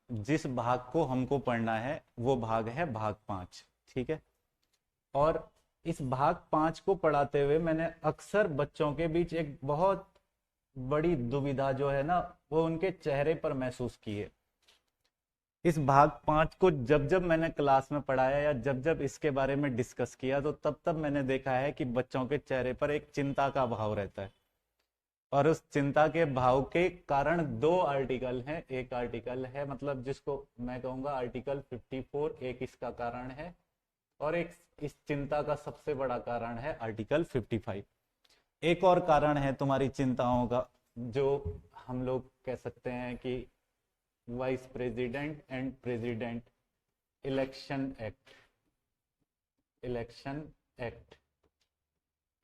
जिस भाग को हमको पढ़ना है वो भाग है भाग 5। ठीक है। और इस भाग 5 को पढ़ाते हुए मैंने अक्सर बच्चों के बीच एक बहुत बड़ी दुविधा जो है ना वो उनके चेहरे पर महसूस की है। इस भाग 5 को जब जब मैंने क्लास में पढ़ाया या जब जब इसके बारे में डिस्कस किया तो तब तब मैंने देखा है कि बच्चों के चेहरे पर एक चिंता का भाव रहता है। और उस चिंता के भाव के कारण दो आर्टिकल हैं। एक आर्टिकल है मतलब जिसको मैं कहूंगा आर्टिकल 54, एक इसका कारण है। और एक इस चिंता का सबसे बड़ा कारण है आर्टिकल 55। एक और कारण है तुम्हारी चिंताओं का, जो हम लोग कह सकते हैं कि vice president and president election act. Election act,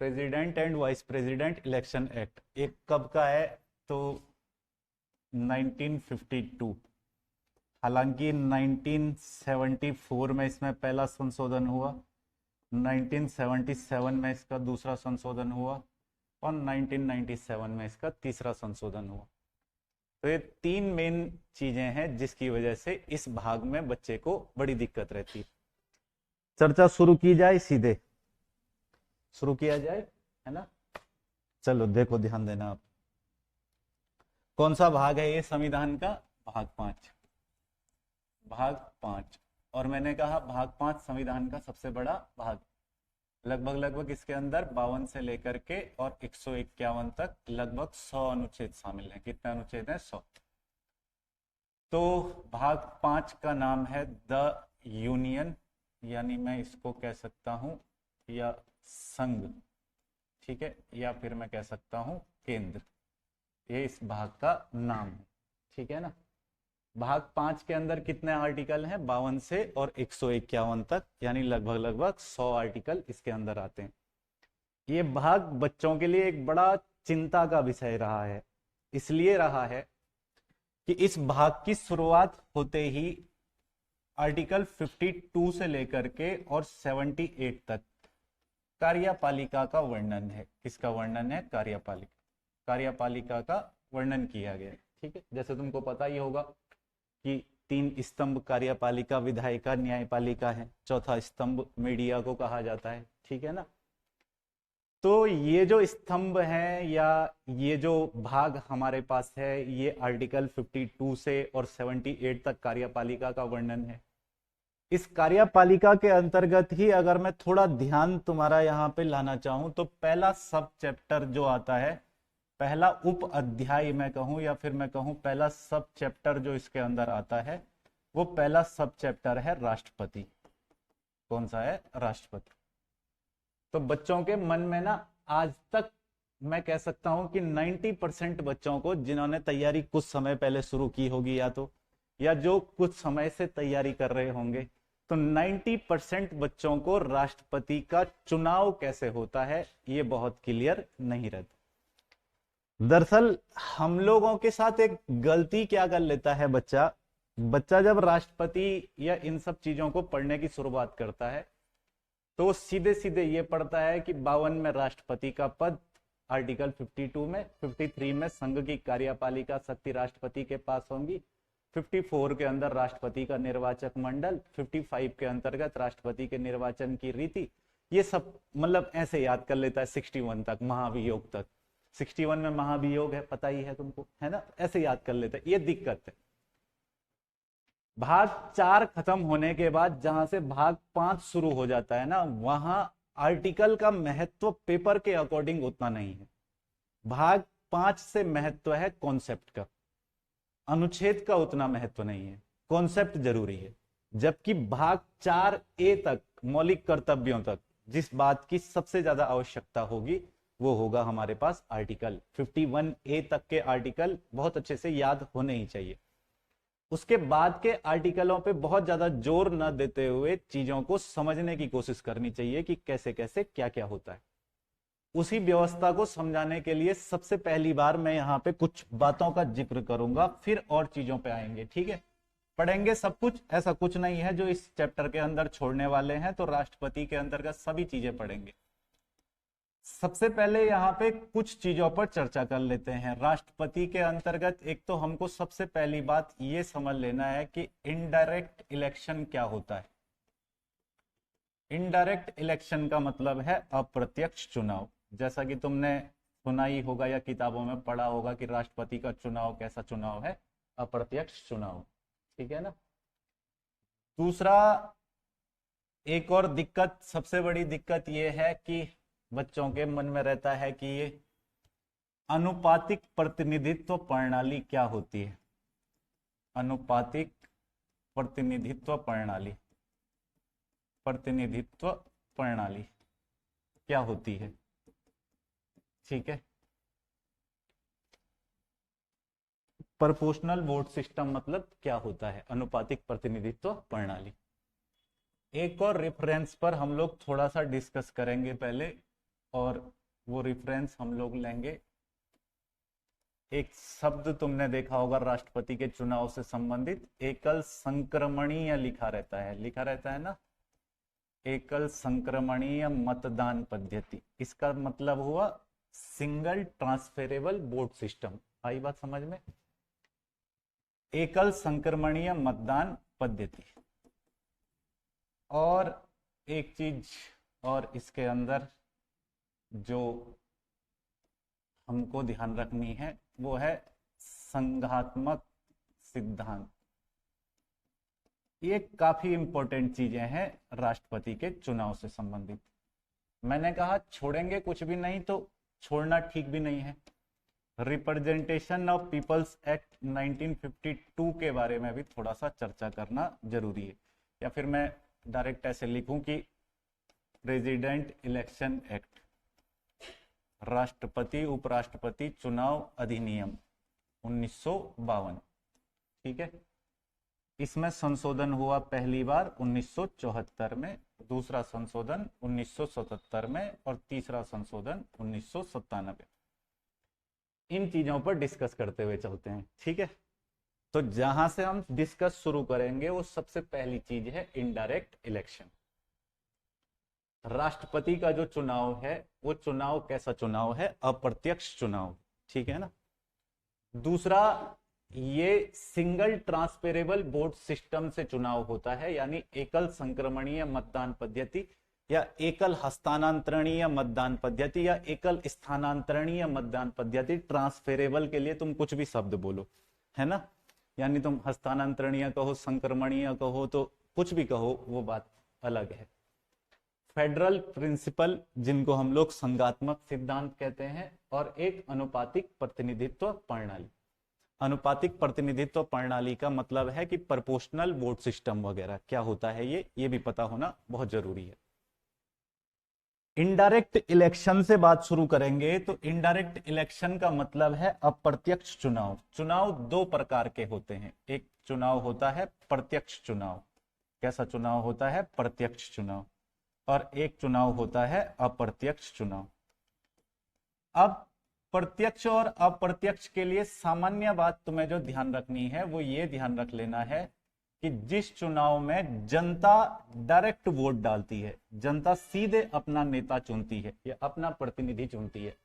president and vice president election act, एक कब का है तो 1952। हालांकि 1974 में इसमें पहला संशोधन हुआ, 1977 में इसका दूसरा संशोधन हुआ और 1997 में इसका तीसरा संशोधन हुआ। तो ये तीन मेन चीजें हैं जिसकी वजह से इस भाग में बच्चे को बड़ी दिक्कत रहती है। चर्चा शुरू की जाए, सीधे शुरू किया जाए, है ना। चलो देखो, ध्यान देना आप। कौन सा भाग है ये संविधान का? भाग 5। भाग 5। और मैंने कहा भाग 5 संविधान का सबसे बड़ा भाग। लगभग इसके अंदर 52 से लेकर के और 151 तक लगभग 100 अनुच्छेद शामिल हैं। कितने अनुच्छेद हैं? 100। तो भाग 5 का नाम है द यूनियन, यानी मैं इसको कह सकता हूं या संघ, ठीक है, या फिर मैं कह सकता हूं केंद्र। ये इस भाग का नाम है, ठीक है ना। भाग 5 के अंदर कितने आर्टिकल हैं? 52 से और 151 तक, यानी लगभग 100 आर्टिकल इसके अंदर आते हैं। ये भाग बच्चों के लिए एक बड़ा चिंता का विषय रहा है। इसलिए रहा है कि इस भाग की शुरुआत होते ही आर्टिकल 52 से लेकर के और 78 तक कार्यपालिका का वर्णन है। किसका वर्णन है? कार्यपालिका। कार्यपालिका का वर्णन किया गया है, ठीक है। जैसे तुमको पता ही होगा कि 3 स्तंभ कार्यपालिका, विधायिका, न्यायपालिका है। चौथा स्तंभ मीडिया को कहा जाता है, ठीक है ना। तो ये जो स्तंभ है या ये जो भाग हमारे पास है, ये आर्टिकल 52 से और 78 तक कार्यपालिका का वर्णन है। इस कार्यपालिका के अंतर्गत ही अगर मैं थोड़ा ध्यान तुम्हारा यहाँ पे लाना चाहूं तो पहला सब चैप्टर जो आता है, पहला उप अध्याय मैं कहूं या फिर मैं कहूं पहला सब चैप्टर जो इसके अंदर आता है, वो पहला सब चैप्टर है राष्ट्रपति। कौन सा है? राष्ट्रपति। तो बच्चों के मन में ना आज तक मैं कह सकता हूं कि 90% बच्चों को, जिन्होंने तैयारी कुछ समय पहले शुरू की होगी या जो कुछ समय से तैयारी कर रहे होंगे, तो 90% बच्चों को राष्ट्रपति का चुनाव कैसे होता है ये बहुत क्लियर नहीं रहता। दरअसल हम लोगों के साथ एक गलती क्या कर लेता है बच्चा जब राष्ट्रपति या इन सब चीजों को पढ़ने की शुरुआत करता है तो सीधे सीधे ये पढ़ता है कि 52 में राष्ट्रपति का पद, आर्टिकल 52 में, 53 में संघ की कार्यपालिका शक्ति राष्ट्रपति के पास होंगी, 54 के अंदर राष्ट्रपति का निर्वाचक मंडल, 55 के अंतर्गत राष्ट्रपति के निर्वाचन की रीति। ये सब मतलब ऐसे याद कर लेता है 61 तक, महाभियोग तक। 61 में महाभियोग है, पता ही है तुमको, है ना। ऐसे याद कर लेता है, ये दिक्कत है। भाग 4 खत्म होने के बाद जहां से भाग 5 शुरू हो जाता है ना, वहां आर्टिकल का महत्व पेपर के अकॉर्डिंग उतना नहीं है। भाग 5 से महत्व है कॉन्सेप्ट का, अनुच्छेद का उतना महत्व नहीं है, कॉन्सेप्ट जरूरी है। जबकि भाग 4A तक, मौलिक कर्तव्यों तक, जिस बात की सबसे ज्यादा आवश्यकता होगी वो होगा हमारे पास आर्टिकल 51A तक के आर्टिकल बहुत अच्छे से याद होने ही चाहिए। उसके बाद के आर्टिकलों पे बहुत ज्यादा जोर न देते हुए चीजों को समझने की कोशिश करनी चाहिए कि कैसे कैसे क्या क्या होता है। उसी व्यवस्था को समझाने के लिए सबसे पहली बार मैं यहाँ पे कुछ बातों का जिक्र करूंगा, फिर और चीजों पे आएंगे, ठीक है। पढ़ेंगे सब कुछ, ऐसा कुछ नहीं है जो इस चैप्टर के अंदर छोड़ने वाले हैं, तो राष्ट्रपति के अंतर्गत सभी चीजें पढ़ेंगे। सबसे पहले यहाँ पे कुछ चीजों पर चर्चा कर लेते हैं। राष्ट्रपति के अंतर्गत एक तो हमको सबसे पहली बात ये समझ लेना है कि इनडायरेक्ट इलेक्शन क्या होता है। इनडायरेक्ट इलेक्शन का मतलब है अप्रत्यक्ष चुनाव। जैसा कि तुमने सुना ही होगा या किताबों में पढ़ा होगा कि राष्ट्रपति का चुनाव कैसा चुनाव है, अप्रत्यक्ष चुनाव। ठीक है ना। दूसरा, एक और दिक्कत, सबसे बड़ी दिक्कत यह है कि बच्चों के मन में रहता है कि ये अनुपातिक प्रतिनिधित्व प्रणाली क्या होती है। अनुपातिक प्रतिनिधित्व प्रणाली, प्रतिनिधित्व प्रणाली क्या होती है। ठीक है। प्रोपोर्शनल वोट सिस्टम मतलब क्या होता है, अनुपातिक प्रतिनिधित्व प्रणाली। एक और रेफरेंस पर हम लोग थोड़ा सा डिस्कस करेंगे पहले, और वो रेफरेंस हम लोग लेंगे। एक शब्द तुमने देखा होगा राष्ट्रपति के चुनाव से संबंधित, एकल संक्रमणीय लिखा रहता है, लिखा रहता है ना, एकल संक्रमणीय मतदान पद्धति। इसका मतलब हुआ सिंगल ट्रांसफरेबल वोट सिस्टम। आई बात समझ में। एकल संक्रमणीय मतदान पद्धति। और एक चीज और इसके अंदर जो हमको ध्यान रखनी है वो है संघात्मक सिद्धांत। ये काफी इंपॉर्टेंट चीजें हैं राष्ट्रपति के चुनाव से संबंधित। मैंने कहा छोड़ेंगे कुछ भी नहीं, तो छोड़ना ठीक भी नहीं है। रिप्रेजेंटेशन ऑफ पीपल्स एक्ट 1952 के बारे में भी थोड़ा सा चर्चा करना जरूरी है। या फिर मैं डायरेक्ट ऐसे लिखूं कि प्रेसिडेंट इलेक्शन एक्ट, राष्ट्रपति उपराष्ट्रपति चुनाव अधिनियम 1952। ठीक है। इसमें संशोधन हुआ पहली बार 1974 में, दूसरा संशोधन 1977 में और तीसरा संशोधन 1997। इन चीजों पर डिस्कस करते हुए चलते हैं। ठीक है। तो जहां से हम डिस्कस शुरू करेंगे वो सबसे पहली चीज है इनडायरेक्ट इलेक्शन। राष्ट्रपति का जो चुनाव है वो चुनाव कैसा चुनाव है, अप्रत्यक्ष चुनाव। ठीक है ना। दूसरा, ये सिंगल ट्रांसफरेबल वोट सिस्टम से चुनाव होता है, यानी एकल संक्रमणीय मतदान पद्धति या एकल हस्तांतरणीय मतदान पद्धति या एकल स्थानांतरणीय मतदान पद्धति। ट्रांसफरेबल के लिए तुम कुछ भी शब्द बोलो, है ना, यानी तुम हस्तांतरणीय कहो, संक्रमणीय कहो, तो कुछ भी कहो, वो बात अलग है। फेडरल प्रिंसिपल, जिनको हम लोग संघात्मक सिद्धांत कहते हैं, और एक अनुपातिक प्रतिनिधित्व प्रणाली। अनुपातिक प्रतिनिधित्व प्रणाली का मतलब है कि प्रोपोर्शनल वोट सिस्टम वगैरह क्या होता है, ये भी पता होना बहुत जरूरी है। इनडायरेक्ट इलेक्शन से बात शुरू करेंगे तो इनडायरेक्ट इलेक्शन का मतलब है अप्रत्यक्ष चुनाव। चुनाव दो प्रकार के होते हैं। एक चुनाव होता है प्रत्यक्ष चुनाव। कैसा चुनाव होता है, प्रत्यक्ष चुनाव। और एक चुनाव होता है अप्रत्यक्ष चुनाव। अब प्रत्यक्ष और अप्रत्यक्ष के लिए सामान्य बात तुम्हें जो ध्यान रखनी है वो ये ध्यान रख लेना है कि जिस चुनाव में जनता डायरेक्ट वोट डालती है, जनता सीधे अपना नेता चुनती है या अपना प्रतिनिधि चुनती है,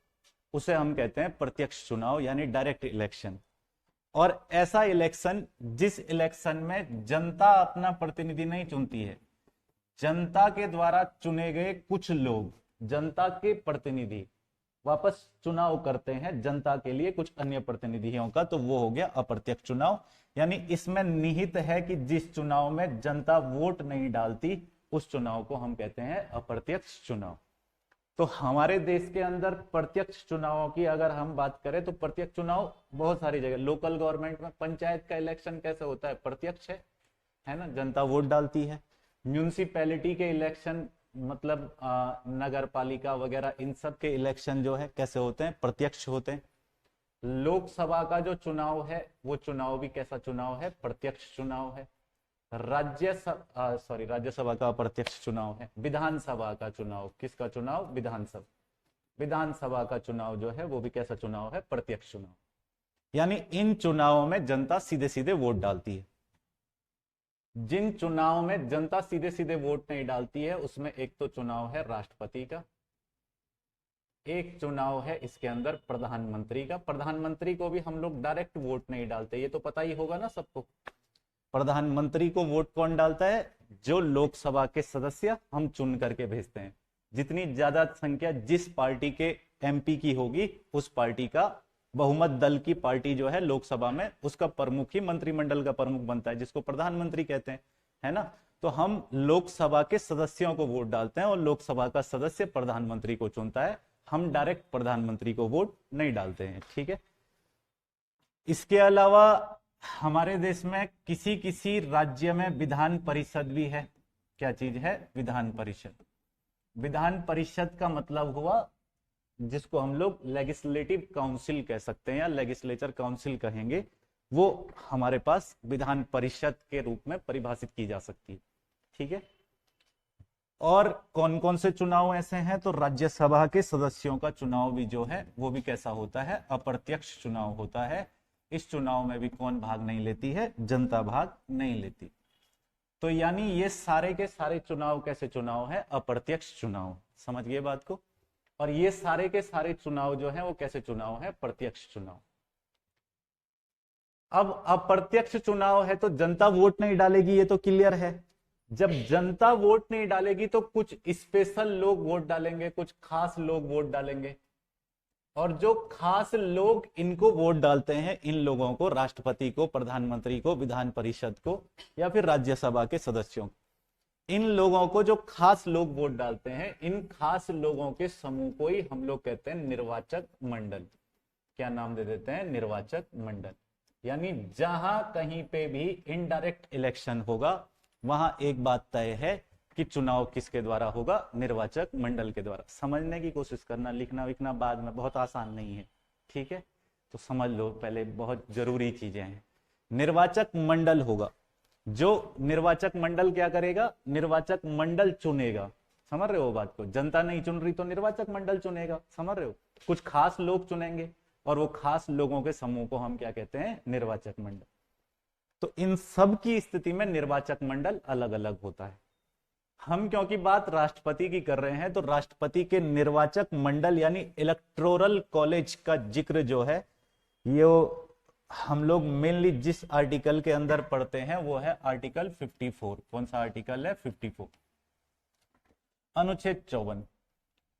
उसे हम कहते हैं प्रत्यक्ष चुनाव यानी डायरेक्ट इलेक्शन। और ऐसा इलेक्शन जिस इलेक्शन में जनता अपना प्रतिनिधि नहीं चुनती है, जनता के द्वारा चुने गए कुछ लोग, जनता के प्रतिनिधि वापस चुनाव करते हैं जनता के लिए कुछ अन्य प्रतिनिधियों का, तो वो हो गया अप्रत्यक्ष चुनाव। यानी इसमें निहित है कि जिस चुनाव में जनता वोट नहीं डालती उस चुनाव को हम कहते हैं अप्रत्यक्ष चुनाव। तो हमारे देश के अंदर प्रत्यक्ष चुनावों की अगर हम बात करें तो प्रत्यक्ष चुनाव बहुत सारी जगह, लोकल गवर्नमेंट में पंचायत का इलेक्शन कैसे होता है, प्रत्यक्ष है ना, जनता वोट डालती है। म्यूनिसिपैलिटी के इलेक्शन मतलब नगर पालिका वगैरह, इन सब के इलेक्शन जो है कैसे होते हैं, प्रत्यक्ष होते हैं। लोकसभा का जो चुनाव है वो चुनाव भी कैसा चुनाव है, प्रत्यक्ष चुनाव है। राज्यसभा का अप्रत्यक्ष चुनाव है। विधानसभा का चुनाव, किसका चुनाव, विधानसभा, विधानसभा का चुनाव जो है वो भी कैसा चुनाव है, प्रत्यक्ष चुनाव। यानी इन चुनावों में जनता सीधे सीधे वोट डालती है। जिन चुनाव में जनता सीधे सीधे वोट नहीं डालती है उसमें एक तो चुनाव है राष्ट्रपति का, एक चुनाव है इसके अंदर प्रधानमंत्री का। प्रधानमंत्री को भी हम लोग डायरेक्ट वोट नहीं डालते, ये तो पता ही होगा ना सबको। प्रधानमंत्री को वोट कौन डालता है? जो लोकसभा के सदस्य हम चुन करके भेजते हैं। जितनी ज्यादा संख्या जिस पार्टी के एमपी की होगी, उस पार्टी का बहुमत दल की पार्टी जो है लोकसभा में, उसका प्रमुख ही मंत्रिमंडल का प्रमुख बनता है, जिसको प्रधानमंत्री कहते हैं, है ना। तो हम लोकसभा के सदस्यों को वोट डालते हैं और लोकसभा का सदस्य प्रधानमंत्री को चुनता है। हम डायरेक्ट प्रधानमंत्री को वोट नहीं डालते हैं, ठीक है। इसके अलावा हमारे देश में किसी किसी राज्य में विधान परिषद भी है। क्या चीज है? विधान परिषद। विधान परिषद का मतलब हुआ जिसको हम लोग लेजिस्लेटिव काउंसिल कह सकते हैं या लेजिस्लेचर काउंसिल कहेंगे, वो हमारे पास विधान परिषद के रूप में परिभाषित की जा सकती है, ठीक है। और कौन कौन से चुनाव ऐसे हैं? तो राज्यसभा के सदस्यों का चुनाव भी जो है वो भी कैसा होता है? अप्रत्यक्ष चुनाव होता है। इस चुनाव में भी कौन भाग नहीं लेती है? जनता भाग नहीं लेती। तो यानी ये सारे के सारे चुनाव कैसे चुनाव है? अप्रत्यक्ष चुनाव। समझ गए बात को? और ये सारे के सारे चुनाव जो है वो कैसे चुनाव है? प्रत्यक्ष चुनाव। अब अप्रत्यक्ष चुनाव है तो जनता वोट नहीं डालेगी, ये तो क्लियर है। जब जनता वोट नहीं डालेगी तो कुछ स्पेशल लोग वोट डालेंगे, कुछ खास लोग वोट डालेंगे। और जो खास लोग इनको वोट डालते हैं, इन लोगों को, राष्ट्रपति को, प्रधानमंत्री को, विधान परिषद को या फिर राज्यसभा के सदस्यों को, इन लोगों को जो खास लोग वोट डालते हैं, इन खास लोगों के समूह को ही हम लोग कहते हैं निर्वाचक मंडल। क्या नाम दे देते हैं? निर्वाचक मंडल। यानी जहां कहीं पे भी इनडायरेक्ट इलेक्शन होगा, वहां एक बात तय है कि चुनाव किसके द्वारा होगा? निर्वाचक मंडल के द्वारा। समझने की कोशिश करना, लिखना विखना बाद में, बहुत आसान नहीं है, ठीक है। तो समझ लो पहले, बहुत जरूरी चीजें हैं। निर्वाचक मंडल होगा। जो निर्वाचक मंडल क्या करेगा? निर्वाचक मंडल चुनेगा। समझ रहे हो बात को? जनता नहीं चुन रही तो निर्वाचक मंडल चुनेगा। समझ रहे हो? कुछ खास लोग चुनेंगे और वो खास लोगों के समूह को हम क्या कहते हैं? निर्वाचक मंडल। तो इन सब की स्थिति में निर्वाचक मंडल अलग अलग होता है। हम क्योंकि बात राष्ट्रपति की कर रहे हैं, तो राष्ट्रपति के निर्वाचक मंडल यानी इलेक्टोरल कॉलेज का जिक्र जो है, ये हम लोग मेनली जिस आर्टिकल के अंदर पढ़ते हैं वो है आर्टिकल 54। कौन सा आर्टिकल है? 54, अनुच्छेद 54।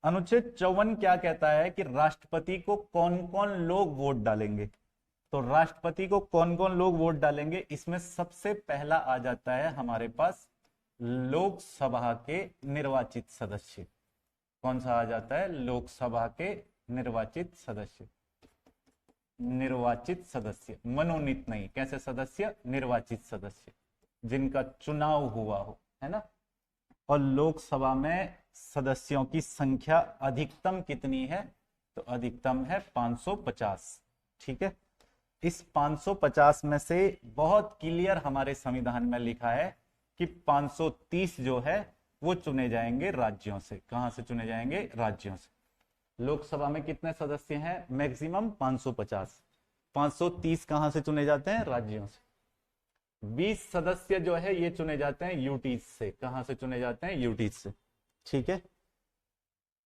अनुच्छेद 54 क्या कहता है कि राष्ट्रपति को कौन कौन लोग वोट डालेंगे। तो राष्ट्रपति को कौन कौन लोग वोट डालेंगे, इसमें सबसे पहला आ जाता है हमारे पास लोकसभा के निर्वाचित सदस्य। कौन सा आ जाता है? लोकसभा के निर्वाचित सदस्य। निर्वाचित सदस्य, मनोनीत नहीं। कैसे सदस्य? निर्वाचित सदस्य, जिनका चुनाव हुआ हो, है ना। और लोकसभा में सदस्यों की संख्या अधिकतम कितनी है? तो अधिकतम है 550, ठीक है। इस 550 में से बहुत क्लियर हमारे संविधान में लिखा है कि 530 जो है वो चुने जाएंगे राज्यों से। कहां से चुने जाएंगे? राज्यों से। लोकसभा में कितने सदस्य हैं? मैक्सिमम 550। 530 कहां से चुने जाते हैं? राज्यों से। 20 सदस्य जो है ये चुने जाते हैं यूटीज से। कहां से चुने जाते हैं? यूटीज से, ठीक है।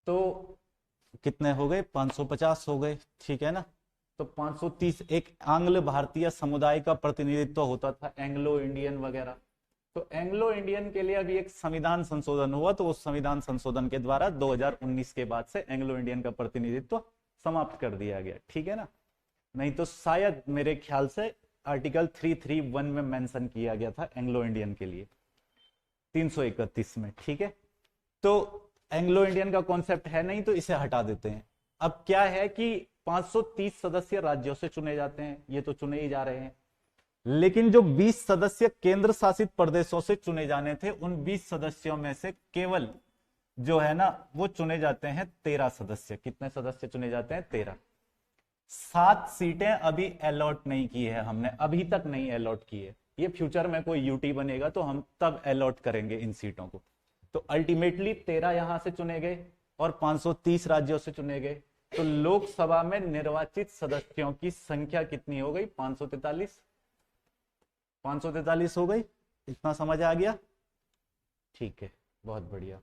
तो कितने हो गए? 550 हो गए, ठीक है ना। तो 530 एक आंग्ल भारतीय समुदाय का प्रतिनिधित्व होता था, एंग्लो इंडियन वगैरह। तो एंग्लो इंडियन के लिए अभी एक संविधान संशोधन हुआ, तो उस संविधान संशोधन के द्वारा 2019 के बाद से एंग्लो इंडियन का प्रतिनिधित्व समाप्त कर दिया गया, ठीक है ना। नहीं तो शायद मेरे ख्याल से आर्टिकल 331 में मेंशन किया गया था एंग्लो इंडियन के लिए, 331 में, ठीक है। तो एंग्लो इंडियन का कॉन्सेप्ट है नहीं, तो इसे हटा देते हैं। अब क्या है कि 530 सदस्य राज्यों से चुने जाते हैं, ये तो चुने ही जा रहे हैं। लेकिन जो 20 सदस्य केंद्र शासित प्रदेशों से चुने जाने थे, उन 20 सदस्यों में से केवल जो है ना वो चुने जाते हैं 13 सदस्य। कितने सदस्य चुने जाते हैं? 13। 7 सीटें अभी अलॉट नहीं की है हमने, अभी तक नहीं अलॉट की है। ये फ्यूचर में कोई यूटी बनेगा तो हम तब अलॉट करेंगे इन सीटों को। तो अल्टीमेटली 13 यहां से चुने गए और 530 राज्यों से चुने गए। तो लोकसभा में निर्वाचित सदस्यों की संख्या कितनी हो गई? 543। 543 हो गई। इतना समझ आ गया? ठीक है, बहुत बढ़िया।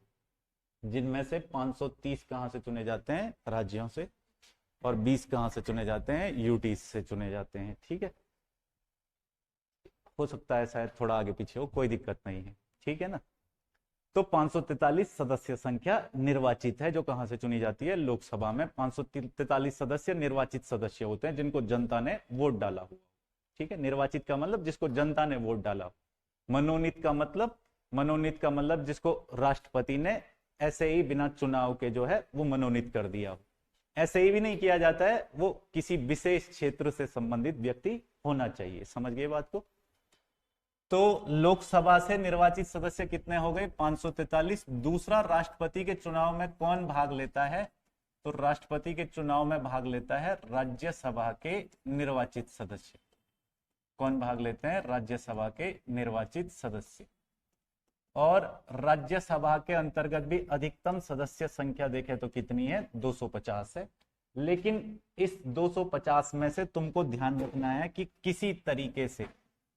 जिनमें से 530 कहां से चुने जाते हैं, राज्यों से, और 20 कहां से चुने जाते हैं, यूटी से चुने जाते हैं। ठीक है, हो सकता है शायद थोड़ा आगे पीछे हो, कोई दिक्कत नहीं है, ठीक है ना। तो 543 सदस्य संख्या निर्वाचित है, जो कहां से चुनी जाती है, लोकसभा में 543 सदस्य निर्वाचित सदस्य होते हैं, जिनको जनता ने वोट डाला हुआ। ठीक है, निर्वाचित का मतलब जिसको जनता ने वोट डाला। मनोनीत का मतलब जिसको राष्ट्रपति ने ऐसे ही बिना चुनाव के जो है वो मनोनीत कर दिया हो। ऐसे ही भी नहीं किया जाता है, वो किसी विशेष क्षेत्र से संबंधित व्यक्ति होना चाहिए। समझ गए बात को। तो लोकसभा से निर्वाचित सदस्य कितने हो गए, 543। दूसरा, राष्ट्रपति के चुनाव में कौन भाग लेता है, तो राष्ट्रपति के चुनाव में भाग लेता है राज्यसभा के निर्वाचित सदस्य। कौन भाग लेते हैं, राज्यसभा के निर्वाचित सदस्य। और राज्यसभा के अंतर्गत भी अधिकतम सदस्य संख्या देखें तो कितनी है, 250 है। लेकिन इस 250 में से तुमको ध्यान रखना है कि किसी तरीके से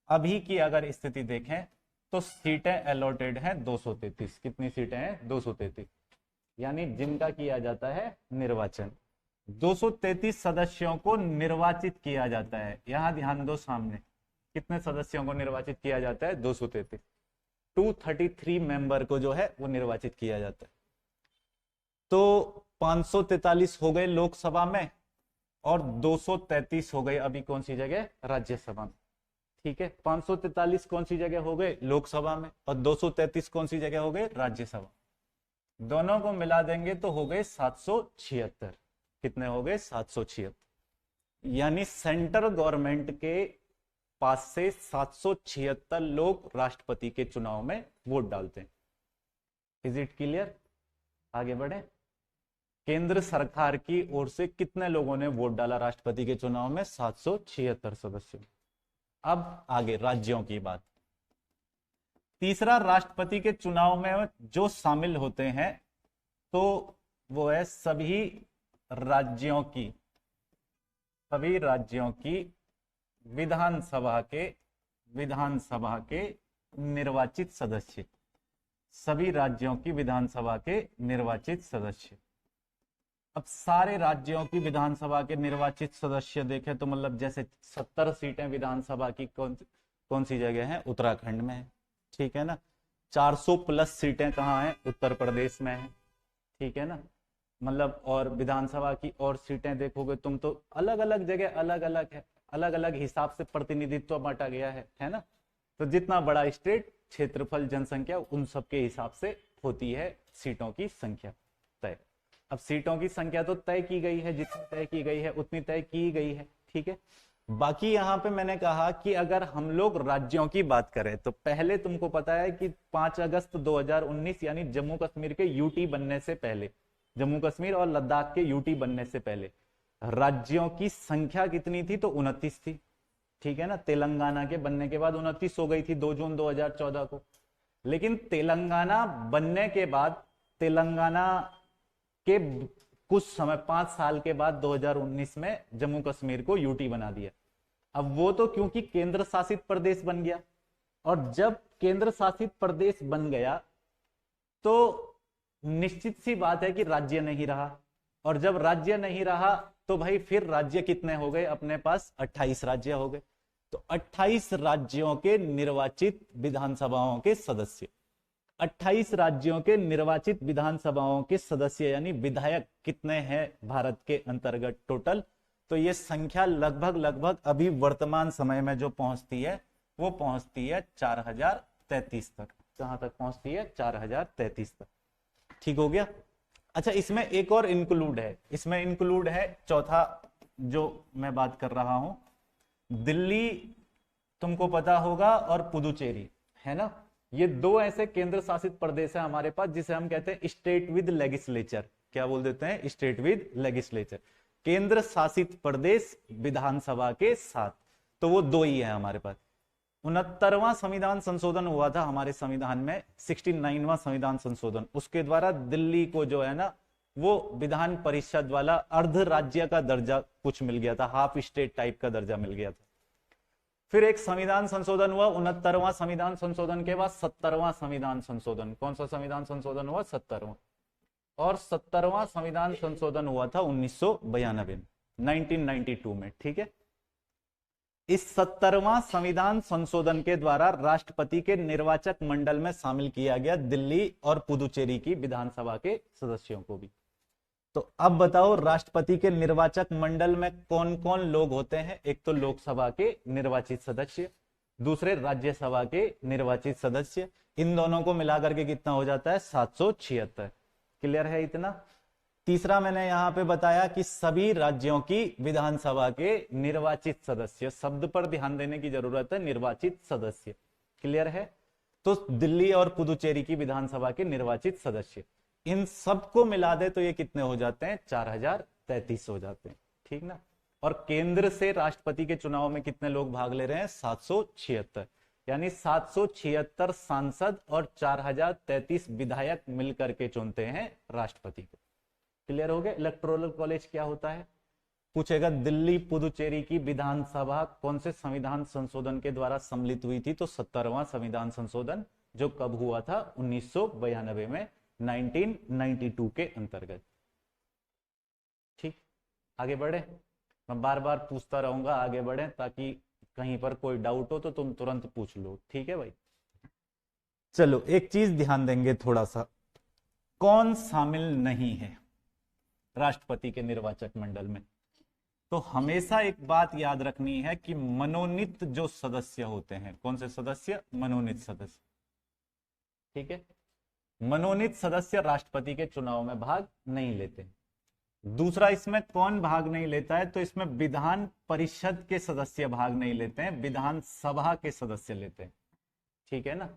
अभी की अगर स्थिति देखें तो सीटें अलॉटेड हैं 233। कितनी सीटें हैं, 233, यानी जिनका किया जाता है निर्वाचन। 233 सदस्यों को निर्वाचित किया जाता है। यहां ध्यान दो, सामने कितने सदस्यों को निर्वाचित किया जाता है, 233। 233 मेंबर को जो है वो निर्वाचित किया जाता है। तो 543 हो गए लोकसभा में और 233 हो गए अभी कौन सी जगह, राज्यसभा में। ठीक है, 543 कौन सी जगह हो गए, लोकसभा में, और 233 कौन सी जगह हो गए, राज्यसभा। दोनों को मिला देंगे तो हो गए 776। कितने हो गए, 776। यानी सेंट्रल गवर्नमेंट के पास से 776 लोग राष्ट्रपति के चुनाव में वोट डालते हैं। इज इट क्लियर, आगे बढ़े। केंद्र सरकार की ओर से कितने लोगों ने वोट डाला राष्ट्रपति के चुनाव में, 776 सदस्यों। अब आगे राज्यों की बात। तीसरा, राष्ट्रपति के चुनाव में जो शामिल होते हैं तो वो है सभी राज्यों की विधानसभा के निर्वाचित सदस्य। सभी राज्यों की विधानसभा के निर्वाचित सदस्य। अब सारे राज्यों की विधानसभा के निर्वाचित सदस्य देखें तो मतलब जैसे 70 सीटें विधानसभा की कौन सी जगह है, उत्तराखंड में है। ठीक है ना। 400 प्लस सीटें कहाँ हैं, उत्तर प्रदेश में है। ठीक है ना, मतलब और विधानसभा की और सीटें देखोगे तुम तो अलग अलग जगह अलग अलग है, अलग अलग हिसाब से प्रतिनिधित्व बांटा गया है ना। तो जितना बड़ा स्टेट, क्षेत्रफल, जनसंख्या, उन सब के हिसाब से होती है सीटों की संख्या तय। अब सीटों की संख्या तो तय की गई है, जितनी तय की गई है उतनी तय की गई है। ठीक है, बाकी यहां पे मैंने कहा कि अगर हम लोग राज्यों की बात करें तो पहले तुमको पता है कि 5 अगस्त 2019 यानी जम्मू कश्मीर के यूटी बनने से पहले, जम्मू कश्मीर और लद्दाख के यूटी बनने से पहले राज्यों की संख्या कितनी थी, तो 29 थी। ठीक है ना, तेलंगाना के बनने के बाद 29 हो गई थी 2 जून 2014 को। लेकिन तेलंगाना बनने के बाद, तेलंगाना के कुछ समय 5 साल के बाद 2019 में जम्मू कश्मीर को यूटी बना दिया। अब वो तो क्योंकि केंद्र शासित प्रदेश बन गया, और जब केंद्र शासित प्रदेश बन गया तो निश्चित सी बात है कि राज्य नहीं रहा, और जब राज्य नहीं रहा तो भाई फिर राज्य कितने हो गए अपने पास, 28 राज्य हो गए। तो 28 राज्यों के निर्वाचित विधानसभाओं के सदस्य, 28 राज्यों के निर्वाचित विधानसभाओं के सदस्य यानी विधायक कितने हैं भारत के अंतर्गत टोटल, तो ये संख्या लगभग अभी वर्तमान समय में जो पहुंचती है वो पहुंचती है 4033 तक। कहां तक पहुंचती है, 4033 तक। ठीक हो गया। अच्छा, इसमें एक और इंक्लूड है, इसमें इंक्लूड है चौथा जो मैं बात कर रहा हूं, दिल्ली तुमको पता होगा और पुदुचेरी, है ना। ये दो ऐसे केंद्र शासित प्रदेश है हमारे पास जिसे हम कहते हैं स्टेट विद लेजिस्लेचर। क्या बोल देते हैं, स्टेट विद लेजिस्लेचर, केंद्र शासित प्रदेश विधानसभा के साथ। तो वो दो ही है हमारे पास। 69वां संविधान संशोधन हुआ था हमारे संविधान में, 69वां संविधान संशोधन, उसके द्वारा दिल्ली को जो है ना वो विधान परिषद वाला अर्ध राज्य का दर्जा कुछ मिल गया था, हाफ स्टेट टाइप का दर्जा मिल गया था। फिर एक संविधान संशोधन हुआ 69वां संविधान संशोधन के बाद 70वां संविधान संशोधन। कौन सा संविधान संशोधन हुआ, 70वां। और 70वां संविधान संशोधन हुआ था 1992 में, 1992 में। ठीक है, इस 70वां संविधान संशोधन के द्वारा राष्ट्रपति के निर्वाचक मंडल में शामिल किया गया दिल्ली और पुदुचेरी की विधानसभा के सदस्यों को भी। तो अब बताओ, राष्ट्रपति के निर्वाचक मंडल में कौन कौन लोग होते हैं? एक तो लोकसभा के निर्वाचित सदस्य, दूसरे राज्यसभा के निर्वाचित सदस्य। इन दोनों को मिलाकर के कितना हो जाता है? 776। क्लियर है इतना? तीसरा मैंने यहां पे बताया कि सभी राज्यों की विधानसभा के निर्वाचित सदस्य, शब्द पर ध्यान देने की जरूरत है, निर्वाचित सदस्य। क्लियर है? तो दिल्ली और पुदुचेरी की विधानसभा के निर्वाचित सदस्य, इन सबको मिला दे तो ये कितने हो जाते हैं? 4033 हो जाते हैं। ठीक ना? और केंद्र से राष्ट्रपति के चुनाव में कितने लोग भाग ले रहे हैं? 776। यानी 776 सांसद और 4033 विधायक मिलकर के चुनते हैं राष्ट्रपति को। क्लियर हो गया? इलेक्टोरल कॉलेज क्या होता है? पूछेगा दिल्ली पुदुचेरी की विधानसभा कौन से संविधान संशोधन के द्वारा सम्मिलित हुई थी? तो 70वां संविधान संशोधन, जो कब हुआ था? 1992 में, 1992 के अंतर्गत। ठीक, आगे बढ़े। मैं बार बार पूछता रहूंगा, आगे बढ़े, ताकि कहीं पर कोई डाउट हो तो तुम तुरंत पूछ लो। ठीक है भाई? चलो, एक चीज ध्यान देंगे थोड़ा सा, कौन शामिल नहीं है राष्ट्रपति के निर्वाचक मंडल में? तो हमेशा एक बात याद रखनी है कि मनोनीत जो सदस्य होते हैं, कौन से सदस्य? मनोनीत सदस्य। ठीक है, मनोनीत सदस्य राष्ट्रपति के चुनाव में भाग नहीं लेते। दूसरा, इसमें कौन भाग नहीं लेता है? तो इसमें विधान परिषद के सदस्य भाग नहीं लेते हैं, विधानसभा के सदस्य लेते हैं। ठीक है ना?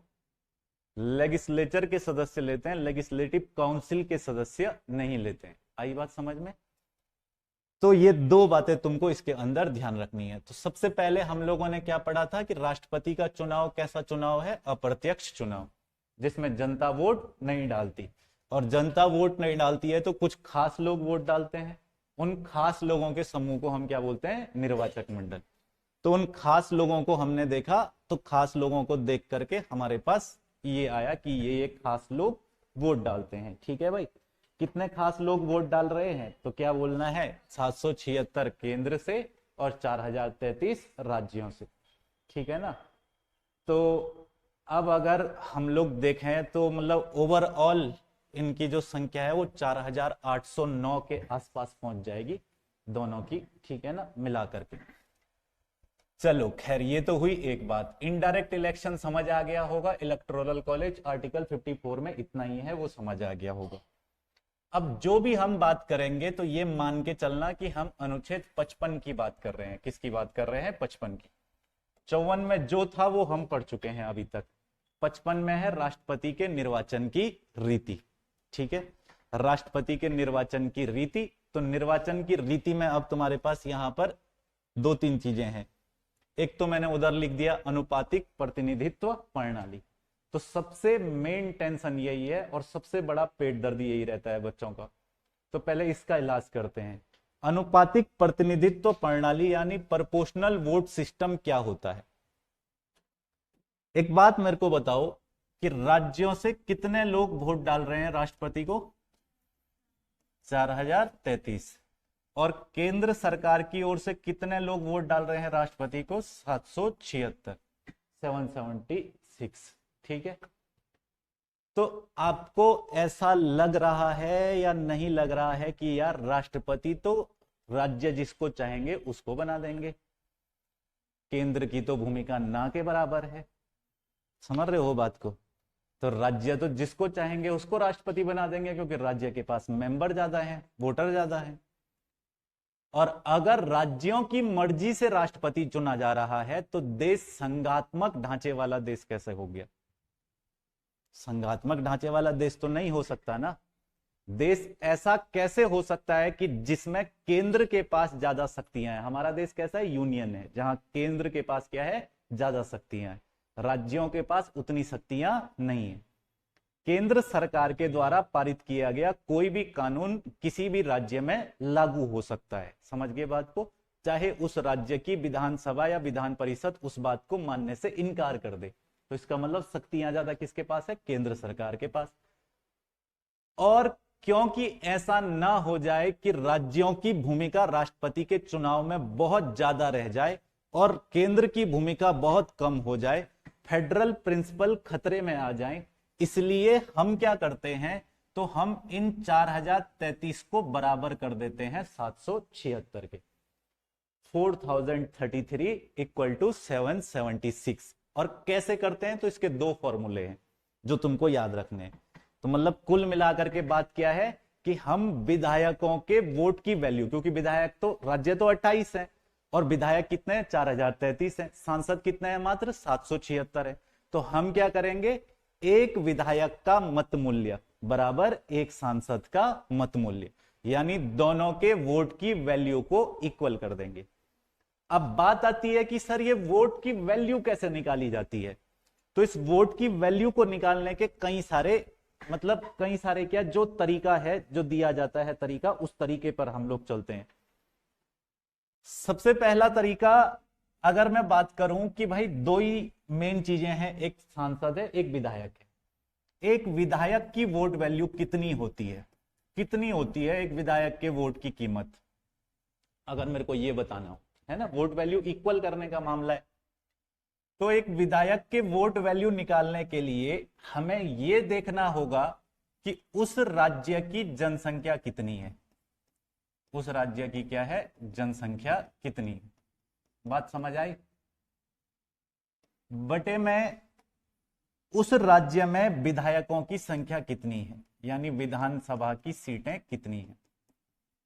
लेजिस्लेचर के सदस्य लेते हैं, लेजिस्लेटिव काउंसिल के सदस्य नहीं लेते हैं। आई बात समझ में? तो ये दो बातें तुमको इसके अंदर ध्यान रखनी है। तो सबसे पहले हम लोगों ने क्या पढ़ा था कि राष्ट्रपति का चुनाव कैसा चुनाव है? अप्रत्यक्ष चुनाव, जिसमें जनता वोट नहीं डालती। और जनता वोट नहीं डालती है तो कुछ खास लोग वोट डालते हैं। उन खास लोगों के समूह को हम क्या बोलते हैं? निर्वाचक मंडल। तो उन खास लोगों को हमने देखा, तो खास लोगों को देख करके हमारे पास ये आया कि ये खास लोग वोट डालते हैं। ठीक है भाई? कितने खास लोग वोट डाल रहे हैं? तो क्या बोलना है? 776 केंद्र से और 4033 राज्यों से। ठीक है ना? तो अब अगर हम लोग देखें तो मतलब ओवरऑल इनकी जो संख्या है वो 4809 के आसपास पहुंच जाएगी दोनों की। ठीक है ना? मिला करके। चलो खैर, ये तो हुई एक बात। इनडायरेक्ट इलेक्शन समझ आ गया होगा, इलेक्टोरल कॉलेज आर्टिकल 54 में इतना ही है, वो समझ आ गया होगा। अब जो भी हम बात करेंगे तो ये मान के चलना कि हम अनुच्छेद 55 की बात कर रहे हैं। किसकी बात कर रहे हैं? 55 की। 54 में जो था वो हम पढ़ चुके हैं अभी तक। 55 में है राष्ट्रपति के निर्वाचन की रीति। ठीक है, राष्ट्रपति के निर्वाचन की रीति। तो निर्वाचन की रीति में अब तुम्हारे पास यहां पर दो तीन चीजें हैं। एक तो मैंने उधर लिख दिया, अनुपातिक प्रतिनिधित्व प्रणाली। तो सबसे मेन टेंशन यही है और सबसे बड़ा पेट दर्द यही रहता है बच्चों का। तो पहले इसका इलाज करते हैं। अनुपातिक प्रतिनिधित्व प्रणाली यानी प्रोपोर्शनल वोट सिस्टम क्या होता है? एक बात मेरे को बताओ कि राज्यों से कितने लोग वोट डाल रहे हैं राष्ट्रपति को? 4033। और केंद्र सरकार की ओर से कितने लोग वोट डाल रहे हैं राष्ट्रपति को? 776, 776। ठीक है, तो आपको ऐसा लग रहा है या नहीं लग रहा है कि यार राष्ट्रपति तो राज्य जिसको चाहेंगे उसको बना देंगे, केंद्र की तो भूमिका ना के बराबर है। समझ रहे हो बात को? तो राज्य तो जिसको चाहेंगे उसको राष्ट्रपति बना देंगे, क्योंकि राज्य के पास मेंबर ज्यादा हैं, वोटर ज्यादा हैं। और अगर राज्यों की मर्जी से राष्ट्रपति चुना जा रहा है तो देश संघात्मक ढांचे वाला देश कैसे हो गया? संघात्मक ढांचे वाला देश तो नहीं हो सकता ना। देश ऐसा कैसे हो सकता है कि जिसमें केंद्र के पास ज्यादा शक्तियां हैं? हमारा देश कैसा है? यूनियन है, जहां केंद्र के पास क्या है? ज्यादा शक्तियां हैं। राज्यों के पास उतनी शक्तियां नहीं है। केंद्र सरकार के द्वारा पारित किया गया कोई भी कानून किसी भी राज्य में लागू हो सकता है। समझ गए बात को? चाहे उस राज्य की विधानसभा या विधान परिषद उस बात को मानने से इनकार कर दे। तो इसका मतलब शक्तियां ज्यादा किसके पास है? केंद्र सरकार के पास। और क्योंकि ऐसा ना हो जाए कि राज्यों की भूमिका राष्ट्रपति के चुनाव में बहुत ज्यादा रह जाए और केंद्र की भूमिका बहुत कम हो जाए, फेडरल प्रिंसिपल खतरे में आ जाए, इसलिए हम क्या करते हैं, तो हम इन 4033 को बराबर कर देते हैं 776 के। 4033 इक्वल टू 776। और कैसे करते हैं, तो इसके दो फॉर्मूले हैं जो तुमको याद रखने हैं। तो मतलब कुल मिलाकर के बात क्या है कि हम विधायकों के वोट की वैल्यू, क्योंकि विधायक तो राज्य तो 28 है और विधायक कितने हैं, 4033 है, सांसद कितने हैं, मात्र 776 है। तो हम क्या करेंगे, एक विधायक का मत मूल्य बराबर एक सांसद का मत मूल्य, यानी दोनों के वोट की वैल्यू को इक्वल कर देंगे। अब बात आती है कि सर ये वोट की वैल्यू कैसे निकाली जाती है। तो इस वोट की वैल्यू को निकालने के कई सारे क्या जो तरीका है, जो दिया जाता है तरीका, उस तरीके पर हम लोग चलते हैं। सबसे पहला तरीका अगर मैं बात करूं कि भाई दो ही मेन चीजें हैं, एक सांसद है, एक विधायक है। एक विधायक की वोट वैल्यू कितनी होती है, एक विधायक के वोट की कीमत, अगर मेरे को ये बताना हो, है ना, वोट वैल्यू इक्वल करने का मामला है। तो एक विधायक के वोट वैल्यू निकालने के लिए हमें यह देखना होगा कि उस राज्य की जनसंख्या कितनी है, उस राज्य की क्या है, जनसंख्या कितनी है। बात समझ आई। बटे में उस राज्य में विधायकों की संख्या कितनी है, यानी विधानसभा की सीटें कितनी है,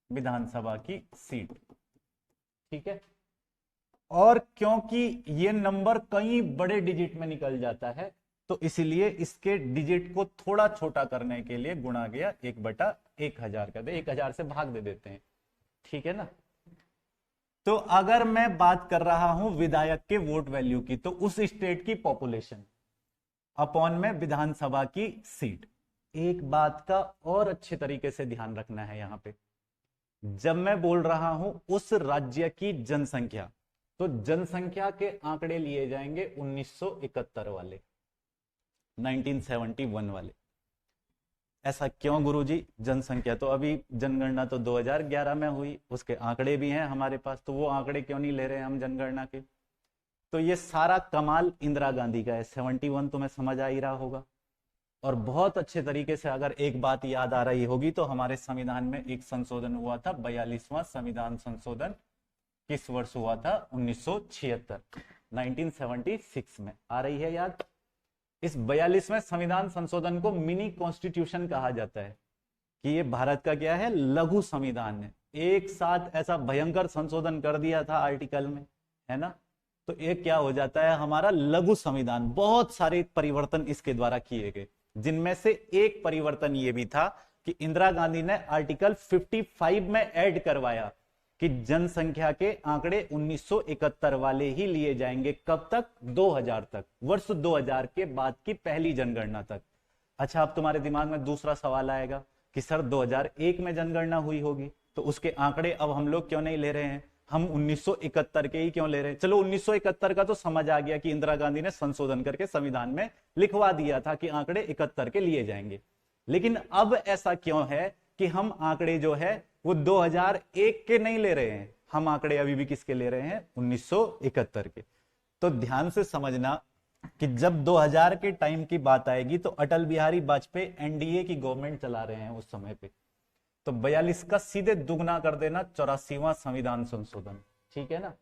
विधानसभा की सीट, ठीक है। और क्योंकि ये नंबर कई बड़े डिजिट में निकल जाता है, तो इसीलिए इसके डिजिट को थोड़ा छोटा करने के लिए गुणा गया 1/1000 कर दे, 1000 से भाग दे देते हैं, ठीक है ना। तो अगर मैं बात कर रहा हूं विधायक के वोट वैल्यू की, तो उस स्टेट की पॉपुलेशन अपॉन में विधानसभा की सीट। एक बात का और अच्छे तरीके से ध्यान रखना है यहां पे, जब मैं बोल रहा हूं उस राज्य की जनसंख्या, तो जनसंख्या के आंकड़े लिए जाएंगे 1971 वाले, 1971 वाले। ऐसा क्यों गुरुजी, जनसंख्या तो अभी जनगणना तो 2011 में हुई, उसके आंकड़े भी हैं हमारे पास, तो वो आंकड़े क्यों नहीं ले रहे हैं हम जनगणना के। तो ये सारा कमाल इंदिरा गांधी का है। 71 तुम्हें समझ आ ही रहा होगा। और बहुत अच्छे तरीके से अगर एक बात याद आ रही होगी, तो हमारे संविधान में एक संशोधन हुआ था, 42वां संविधान संशोधन किस वर्ष हुआ था, 1976, 1976 में। आ रही है याद। इस 42वें संविधान संशोधन को मिनी कॉन्स्टिट्यूशन कहा जाता है, कि ये भारत का क्या है, लघु संविधान है। एक साथ ऐसा भयंकर संशोधन कर दिया था आर्टिकल में, है ना। तो एक क्या हो जाता है हमारा लघु संविधान। बहुत सारे परिवर्तन इसके द्वारा किए गए, जिनमें से एक परिवर्तन ये भी था कि इंदिरा गांधी ने आर्टिकल 55 में ऐड करवाया कि जनसंख्या के आंकड़े 1971 वाले ही लिए जाएंगे। कब तक, 2000 तक, वर्ष 2000 के बाद की पहली जनगणना तक। अच्छा, अब तुम्हारे दिमाग में दूसरा सवाल आएगा कि सर 2001 में जनगणना हुई होगी, तो उसके आंकड़े अब हम लोग क्यों नहीं ले रहे हैं, हम 1971 के ही क्यों ले रहे हैं। चलो 1971 का तो समझ आ गया कि इंदिरा गांधी ने संशोधन करके संविधान में लिखवा दिया था कि आंकड़े 71 के लिए जाएंगे। लेकिन अब ऐसा क्यों है कि हम आंकड़े जो है वो 2001 के नहीं ले रहे हैं, हम आंकड़े अभी भी किसके ले रहे हैं, 1971 के। तो ध्यान से समझना कि जब 2000 के टाइम की बात आएगी, तो अटल बिहारी वाजपेयी एनडीए की गवर्नमेंट चला रहे हैं उस समय पे। तो 42 का सीधे दुगना कर देना 84वां संविधान संशोधन, ठीक है ना।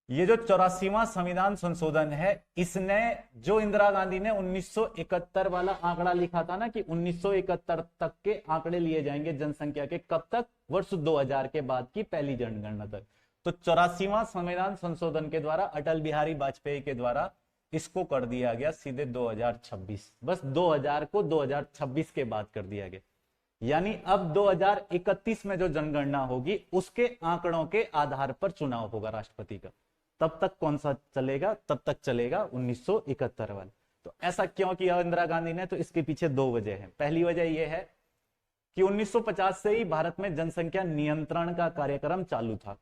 ये जो 84वां संविधान संशोधन है, इसने जो इंदिरा गांधी ने 1971 वाला आंकड़ा लिखा था ना कि 1971 तक के आंकड़े लिए जाएंगे जनसंख्या के, कब तक, वर्ष 2000 के बाद की पहली जनगणना तक। तो 84वां संविधान संशोधन के द्वारा अटल बिहारी वाजपेयी के द्वारा इसको कर दिया गया सीधे 2026। बस 2000 को 2026 के बाद कर दिया गया। यानी अब 2031 में जो जनगणना होगी उसके आंकड़ों के आधार पर चुनाव होगा राष्ट्रपति का। तब तक कौन सा चलेगा, तब तक चलेगा 1971 वाला। तो ऐसा क्यों किया इंदिरा गांधी ने, तो इसके पीछे दो वजह है। पहली वजह यह है कि 1950 से ही भारत में जनसंख्या नियंत्रण का कार्यक्रम चालू था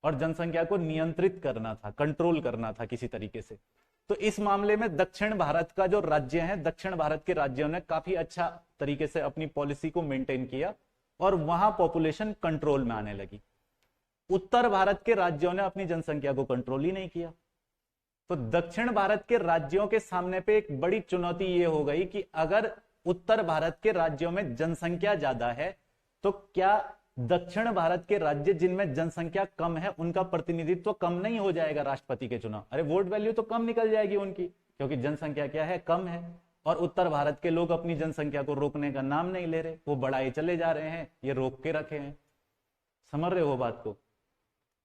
और जनसंख्या को नियंत्रित करना था, कंट्रोल करना था किसी तरीके से। तो इस मामले में दक्षिण भारत का जो राज्य है, दक्षिण भारत के राज्यों ने काफी अच्छा तरीके से अपनी पॉलिसी को मेंटेन किया और वहां पॉपुलेशन कंट्रोल में आने लगी। उत्तर भारत के राज्यों ने अपनी जनसंख्या को कंट्रोल ही नहीं किया। तो दक्षिण भारत के राज्यों के सामने पे एक बड़ी चुनौती ये हो गई कि अगर उत्तर भारत के राज्यों में जनसंख्या ज्यादा है तो क्या दक्षिण भारत के राज्य जिनमें जनसंख्या कम है उनका प्रतिनिधित्व कम नहीं हो जाएगा राष्ट्रपति के चुनाव? अरे वोट वैल्यू तो कम निकल जाएगी उनकी, क्योंकि जनसंख्या क्या है, कम है। और उत्तर भारत के लोग अपनी जनसंख्या को रोकने का नाम नहीं ले रहे, वो बढ़ाए चले जा रहे हैं, ये रोक के रखे हैं। समझ रहे हो बात को?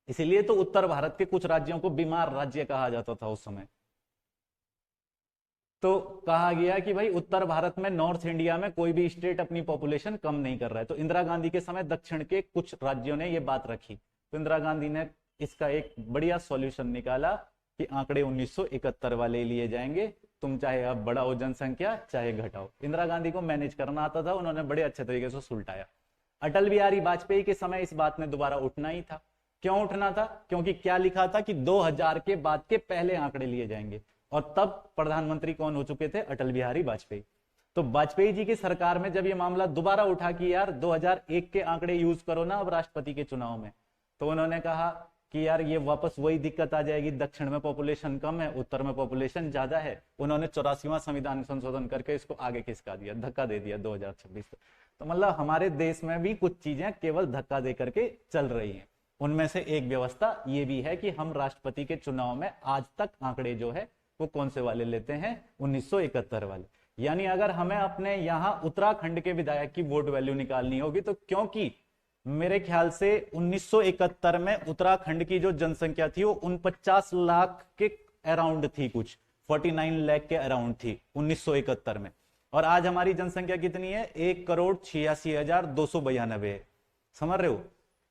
इसीलिए तो उत्तर भारत के कुछ राज्यों को बीमार राज्य कहा जाता था उस समय। तो कहा गया कि भाई उत्तर भारत में, नॉर्थ इंडिया में कोई भी स्टेट अपनी पॉपुलेशन कम नहीं कर रहा है। तो इंदिरा गांधी के समय दक्षिण के कुछ राज्यों ने ये बात रखी, तो इंदिरा गांधी ने इसका एक बढ़िया सॉल्यूशन निकाला कि आंकड़े 1971 वाले लिए जाएंगे, तुम चाहे अब बढ़ाओ जनसंख्या चाहे घटाओ। इंदिरा गांधी को मैनेज करना आता था, उन्होंने बड़े अच्छे तरीके से सुलटाया। अटल बिहारी वाजपेयी के समय इस बात ने दोबारा उठना ही था। क्यों उठना था? क्योंकि क्या लिखा था कि 2000 के बाद के पहले आंकड़े लिए जाएंगे, और तब प्रधानमंत्री कौन हो चुके थे? अटल बिहारी वाजपेयी। तो वाजपेयी जी की सरकार में जब ये मामला दोबारा उठा कि यार 2001 के आंकड़े यूज करो ना अब राष्ट्रपति के चुनाव में, तो उन्होंने कहा कि यार ये वापस वही दिक्कत आ जाएगी, दक्षिण में पॉपुलेशन कम है, उत्तर में पॉपुलेशन ज्यादा है। उन्होंने 84वां संविधान संशोधन करके इसको आगे खिसका दिया, धक्का दे दिया 2026 तक। तो मतलब हमारे देश में भी कुछ चीजें केवल धक्का दे करके चल रही हैं। उनमें से एक व्यवस्था ये भी है कि हम राष्ट्रपति के चुनाव में आज तक आंकड़े जो है वो कौन से वाले लेते हैं? 1971 वाले। यानी अगर हमें अपने यहाँ उत्तराखंड के विधायक की वोट वैल्यू निकालनी होगी, तो क्योंकि मेरे ख्याल से 1971 में उत्तराखंड की जो जनसंख्या थी वो 49 लाख के अराउंड थी, कुछ 49 लाख के अराउंड थी 1971 में। और आज हमारी जनसंख्या कितनी है? 1,86,292 है। समझ रहे हो?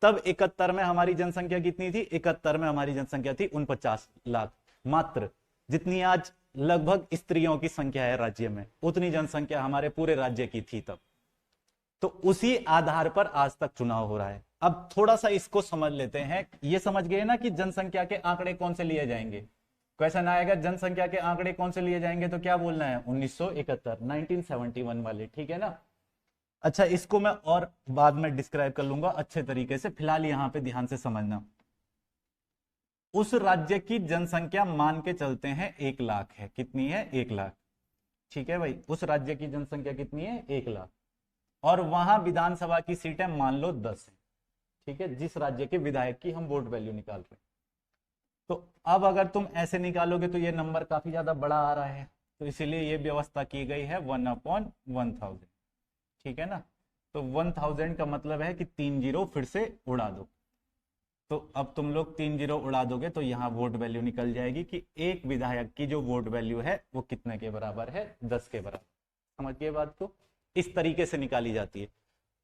तब 71 में हमारी जनसंख्या कितनी थी? 71 में हमारी जनसंख्या थी 49 लाख मात्र। जितनी आज लगभग स्त्रियों की संख्या है राज्य में, उतनी जनसंख्या हमारे पूरे राज्य की थी तब। तो उसी आधार पर आज तक चुनाव हो रहा है। अब थोड़ा सा इसको समझ लेते हैं। ये समझ गए ना कि जनसंख्या के आंकड़े कौन से लिए जाएंगे? क्वेश्चन आएगा जनसंख्या के आंकड़े कौन से लिए जाएंगे, तो क्या बोलना है? 1971, 1971 वाले, ठीक है ना? अच्छा, इसको मैं और बाद में डिस्क्राइब कर लूंगा अच्छे तरीके से, फिलहाल यहां पे ध्यान से समझना। उस राज्य की जनसंख्या मान के चलते हैं 1 लाख है। कितनी है? 1 लाख। ठीक है भाई, उस राज्य की जनसंख्या कितनी है? 1 लाख। और वहां विधानसभा की सीटें मान लो 10 है। ठीक है, जिस राज्य के विधायक की हम वोट वैल्यू निकाल रहे हैं। तो अब अगर तुम ऐसे निकालोगे तो ये नंबर काफी ज्यादा बड़ा आ रहा है, तो इसीलिए ये व्यवस्था की गई है 1/1000। ठीक है ना? तो 1000 का मतलब है कि 3 जीरो फिर से उड़ा दो। तो अब तुम लोग 3 जीरो उड़ा दोगे तो यहाँ वोट वैल्यू निकल जाएगी कि एक विधायक की जो वोट वैल्यू है वो कितने के बराबर है? 10 के बराबर। समझिए बात को, इस तरीके से निकाली जाती है।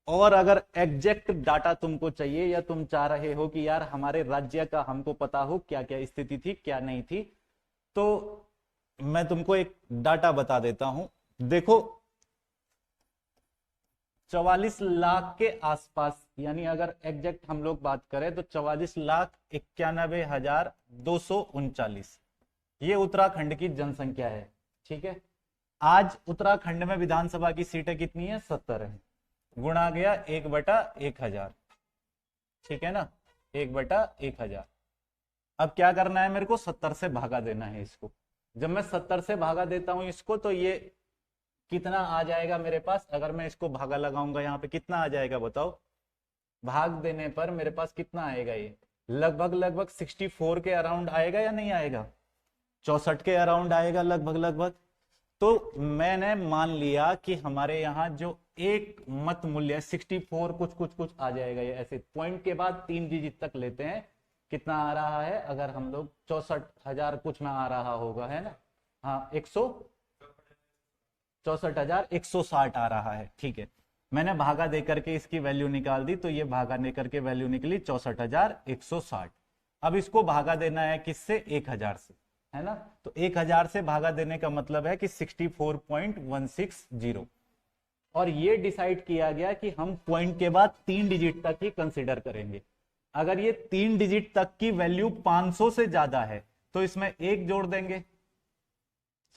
और अगर एग्जैक्ट डाटा तुमको चाहिए या तुम चाह रहे हो कि यार हमारे राज्य का हमको पता हो क्या क्या स्थिति थी क्या नहीं थी, तो मैं तुमको एक डाटा बता देता हूं। देखो 44 लाख के आसपास, यानी अगर एग्जैक्ट हम लोग बात करें तो 44,91,239 ये उत्तराखंड की जनसंख्या है। ठीक है, आज उत्तराखंड में विधानसभा की सीटें कितनी है? 70 है। गुणा गया 1/1000। ठीक है ना? 1/1000। अब क्या करना है मेरे को? 70 से भागा देना है इसको। जब मैं 70 से भागा देता हूं इसको, तो ये कितना आ जाएगा मेरे पास? अगर मैं इसको भागा लगाऊंगा यहाँ पे, कितना आ जाएगा बताओ? भाग देने पर मेरे पास कितना आएगा? ये लगभग 64 के अराउंड आएगा या नहीं आएगा? 64 के अराउंड आएगा लगभग। तो मैंने मान लिया कि हमारे यहाँ जो एक मत मूल्य 64 कुछ आ जाएगा। ये ऐसे पॉइंट के बाद 3 डिजिट तक लेते हैं। कितना आ रहा है? अगर हम लोग 64,000 कुछ में आ रहा होगा, है ना? हाँ, 64,160 आ रहा है। ठीक है, मैंने भागा दे करके इसकी वैल्यू निकाल दी, तो ये भागा दे करके वैल्यू निकली 64,160। अब इसको भागा देना है किससे? 1000 से, है ना? तो 1000 से भागा देने का मतलब है कि 64.160। और ये डिसाइड किया गया कि हम पॉइंट के बाद 3 डिजिट तक ही कंसिडर करेंगे। अगर ये 3 डिजिट तक की वैल्यू 500 से ज्यादा है तो इसमें 1 जोड़ देंगे,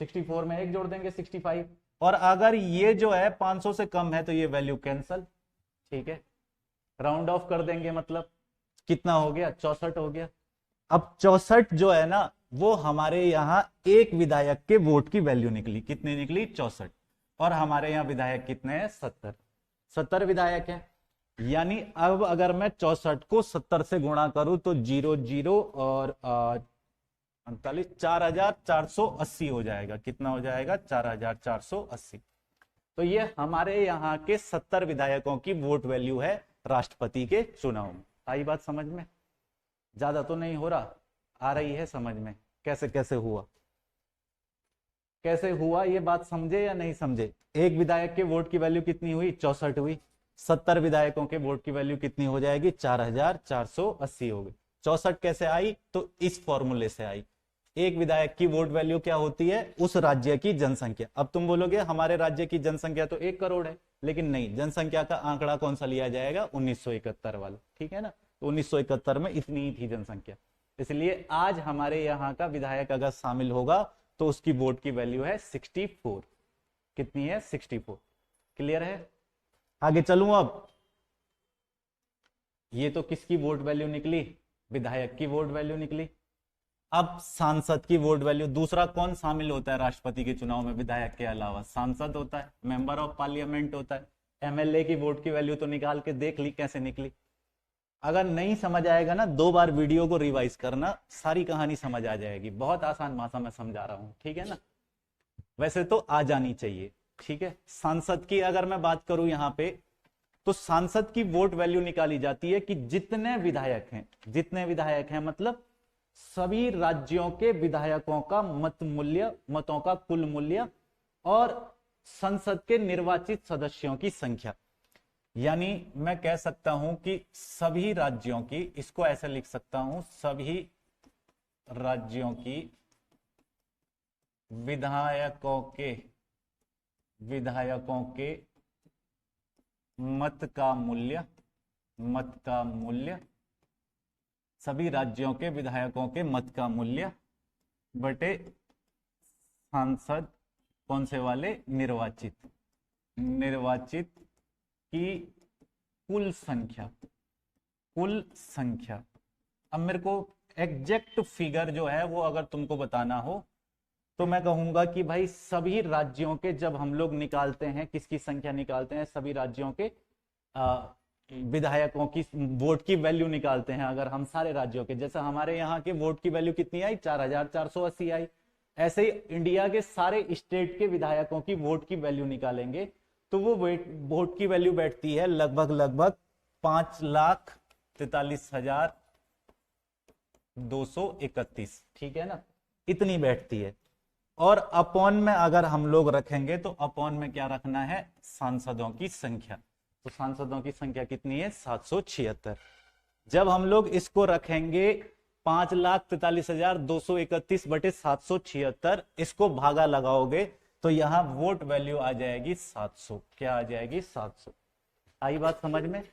64 में 1 जोड़ देंगे 65, और अगर ये जो है 500 से कम है तो ये वैल्यू कैंसल, ठीक है, राउंड ऑफ कर देंगे, मतलब कितना हो गया, 64 हो गया। अब 64 जो है ना वो हमारे यहां एक विधायक के वोट की वैल्यू निकली, कितनी निकली, 64, और हमारे यहां विधायक कितने हैं, 70 विधायक है। यानी अब अगर मैं 64 को 70 से गुणा करूं तो 00 और 39, 4480 हो जाएगा, कितना हो जाएगा, 4480। तो ये हमारे यहाँ के 70 विधायकों की वोट वैल्यू है राष्ट्रपति के चुनाव में। आई बात समझ में, ज्यादा तो नहीं हो रहा, आ रही है समझ में, कैसे कैसे हुआ, कैसे हुआ ये बात समझे या नहीं समझे। एक विधायक के वोट की वैल्यू कितनी हुई, 64 हुई, 70 विधायकों के वोट की वैल्यू कितनी हो जाएगी, 4480 हो गई। 64 कैसे आई, तो इस फॉर्मूले से आई। एक विधायक की वोट वैल्यू क्या होती है, उस राज्य की जनसंख्या। अब तुम बोलोगे हमारे राज्य की जनसंख्या तो 1 करोड़ है, लेकिन नहीं, जनसंख्या का आंकड़ा कौन सा लिया जाएगा, 1971 वाला, ठीक है ना। तो 1971 में इतनी ही थी जनसंख्या, इसलिए आज हमारे यहाँ का विधायक अगर शामिल होगा तो उसकी वोट की वैल्यू है 64। कितनी है, 64। क्लियर है, आगे चलूं। अब ये तो किसकी वोट वैल्यू निकली, विधायक की वोट वैल्यू निकली। अब सांसद की वोट वैल्यू, दूसरा कौन शामिल होता है राष्ट्रपति के चुनाव में विधायक के अलावा, सांसद होता है, मेंबर ऑफ पार्लियामेंट होता है। एमएलए की वोट की वैल्यू तो निकाल के देख ली कैसे निकली। अगर नहीं समझ आएगा ना, 2 बार वीडियो को रिवाइज करना, सारी कहानी समझ आ जाएगी। बहुत आसान भाषा में समझा रहा हूं, ठीक है ना, वैसे तो आ जानी चाहिए, ठीक है। सांसद की अगर मैं बात करूं यहां पे, तो सांसद की वोट वैल्यू निकाली जाती है कि जितने विधायक हैं, जितने विधायक हैं मतलब सभी राज्यों के विधायकों का मत मूल्य, मतों का कुल मूल्य, और संसद के निर्वाचित सदस्यों की संख्या। यानी मैं कह सकता हूं कि सभी राज्यों की, इसको ऐसे लिख सकता हूं, सभी राज्यों की विधायकों के मत का मूल्य, सभी राज्यों के विधायकों के मत का मूल्य बटे सांसद कौन से वाले, निर्वाचित की कुल संख्या। अब मेरे को एग्जैक्ट फिगर जो है वो अगर तुमको बताना हो तो मैं कहूंगा कि भाई सभी राज्यों के, जब हम लोग निकालते हैं, किसकी संख्या निकालते हैं, सभी राज्यों के विधायकों की वोट की वैल्यू निकालते हैं। अगर हम सारे राज्यों के, जैसे हमारे यहाँ के वोट की वैल्यू कितनी आई, 4480 आई, ऐसे ही इंडिया के सारे स्टेट के विधायकों की वोट की वैल्यू निकालेंगे तो वो वोट की वैल्यू बैठती है लगभग 5,43,231, ठीक है ना, इतनी बैठती है। और अपॉन में अगर हम लोग रखेंगे तो अपॉन में क्या रखना है, सांसदों की संख्या। तो सांसदों की संख्या कितनी है, 776। जब हम लोग इसको रखेंगे 5,43,231 बटे 776, इसको भागा लगाओगे तो यहां वोट वैल्यू आ जाएगी 700। क्या आ जाएगी, 700। आई बात समझ में।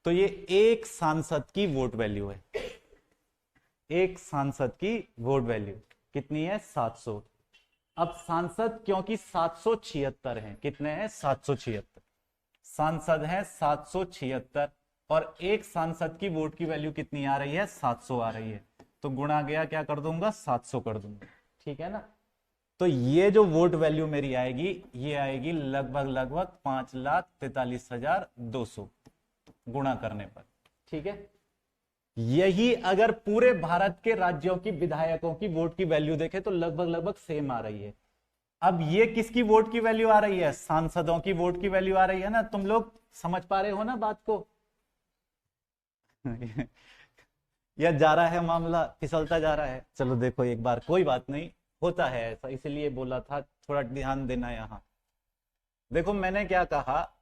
तो ये एक सांसद की वोट वैल्यू है, एक सांसद की वोट वैल्यू कितनी है, 700। अब सांसद क्योंकि 776 हैं, कितने हैं, 776 सांसद हैं, 776, और एक सांसद की वोट की वैल्यू कितनी आ रही है, 700 आ रही है। तो गुणा गया क्या कर दूंगा, 700 कर दूंगा, ठीक है ना। तो ये जो वोट वैल्यू मेरी आएगी, ये आएगी लगभग 5,43,200 गुणा करने पर, ठीक है। यही अगर पूरे भारत के राज्यों की विधायकों की वोट की वैल्यू देखें तो लगभग सेम आ रही है। अब ये किसकी वोट की वैल्यू आ रही है, सांसदों की वोट की वैल्यू आ रही है ना। तुम लोग समझ पा रहे हो ना बात को या जा रहा है मामला, फिसलता जा रहा है। चलो देखो एक बार, कोई बात नहीं, होता है ऐसा, इसलिए बोला था थोड़ा ध्यान देना। यहां देखो मैंने क्या कहा,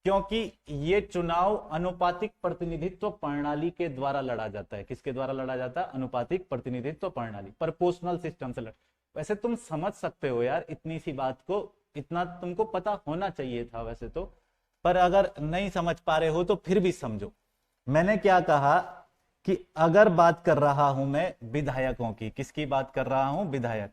क्योंकि ये चुनाव अनुपातिक प्रतिनिधित्व प्रणाली के द्वारा लड़ा जाता है। किसके द्वारा लड़ा जाता है, अनुपातिक प्रतिनिधित्व प्रणाली, प्रोपोर्शनल सिस्टम से वैसे तुम समझ सकते हो यार, इतनी सी बात को, इतना तुमको पता होना चाहिए था वैसे तो, पर अगर नहीं समझ पा रहे हो तो फिर भी समझो। मैंने क्या कहा कि अगर बात कर रहा हूं मैं विधायकों की, किसकी बात कर रहा हूं, विधायक,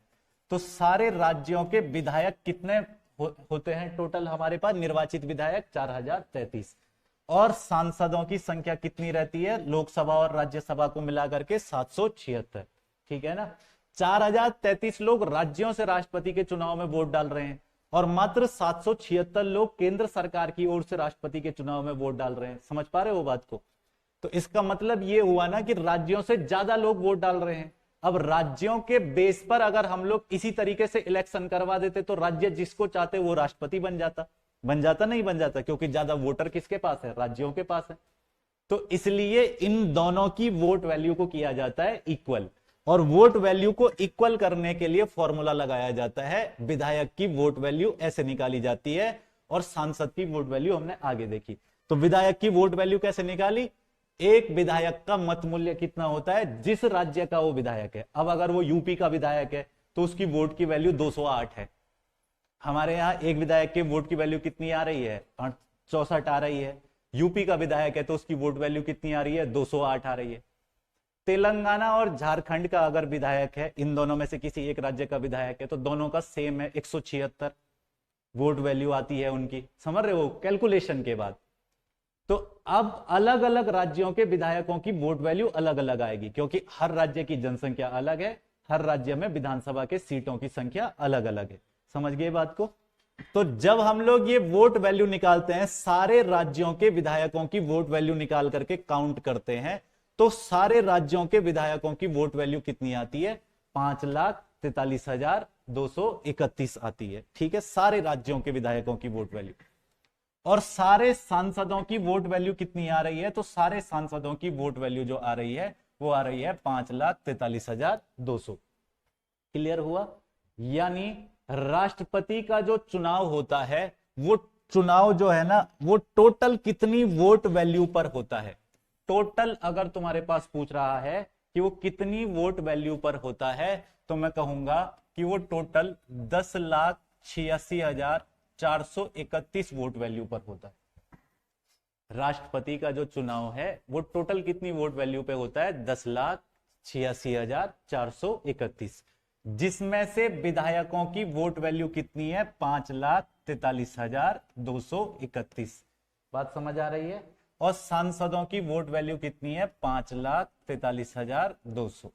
तो सारे राज्यों के विधायक कितने होते हैं टोटल हमारे पास? निर्वाचित विधायक 4033, और सांसदों की संख्या कितनी रहती है लोकसभा और राज्यसभा को मिलाकर के? 776। ठीक है ना? 4033 लोग राज्यों से राष्ट्रपति के चुनाव में वोट डाल रहे हैं और मात्र 776 लोग केंद्र सरकार की ओर से राष्ट्रपति के चुनाव में वोट डाल रहे हैं। समझ पा रहे हो बात को? तो इसका मतलब ये हुआ ना कि राज्यों से ज्यादा लोग वोट डाल रहे हैं। अब राज्यों के बेस पर अगर हम लोग इसी तरीके से इलेक्शन करवा देते तो राज्य जिसको चाहते वो राष्ट्रपति बन जाता। नहीं बन जाता, क्योंकि ज्यादा वोटर किसके पास है? राज्यों के पास है। तो इसलिए इन दोनों की वोट वैल्यू को किया जाता है इक्वल, और वोट वैल्यू को इक्वल करने के लिए फॉर्मूला लगाया जाता है। विधायक की वोट वैल्यू ऐसे निकाली जाती है और सांसद की वोट वैल्यू हमने आगे देखी। तो विधायक की वोट वैल्यू कैसे निकाली? एक विधायक का मत मूल्य कितना होता है जिस राज्य का वो विधायक है। अब अगर वो यूपी का विधायक है तो उसकी वोट की वैल्यू 208 है। हमारे यहाँ एक विधायक के वोट की वैल्यू कितनी आ रही है? 64 आ रही है। यूपी का विधायक है तो उसकी वोट वैल्यू कितनी आ रही है? 208 आ रही है। तेलंगाना और झारखंड का अगर विधायक है, इन दोनों में से किसी एक राज्य का विधायक है, तो दोनों का सेम है, 176 वोट वैल्यू आती है उनकी। समझ रहे हो कैलकुलेशन के बाद? तो अब अलग अलग राज्यों के विधायकों की वोट वैल्यू अलग अलग आएगी, क्योंकि हर राज्य की जनसंख्या अलग है, हर राज्य में विधानसभा के सीटों की संख्या अलग अलग है। समझ गए बात को? तो जब हम लोग ये वोट वैल्यू निकालते हैं, सारे राज्यों के विधायकों की वोट वैल्यू निकाल करके काउंट करते हैं, तो सारे राज्यों के विधायकों की वोट वैल्यू कितनी आती है? 5,43,231 आती है। ठीक है, सारे राज्यों के विधायकों की वोट वैल्यू। और सारे सांसदों की वोट वैल्यू कितनी आ रही है? तो सारे सांसदों की वोट वैल्यू जो आ रही है वो आ रही है 5,43,200। क्लियर हुआ? यानी राष्ट्रपति का जो चुनाव होता है, वो चुनाव जो है ना, वो टोटल कितनी वोट वैल्यू पर होता है। टोटल अगर तुम्हारे पास पूछ रहा है कि वो कितनी वोट वैल्यू पर होता है, तो मैं कहूंगा कि वो टोटल 10,86,431 वोट वैल्यू पर होता है। राष्ट्रपति का जो चुनाव है वो टोटल कितनी वोट वैल्यू पे होता है? 10,86,431, जिसमें से विधायकों की वोट वैल्यू कितनी है? 5,43,231। बात समझ आ रही है? और सांसदों की वोट वैल्यू कितनी है? 5,43,200।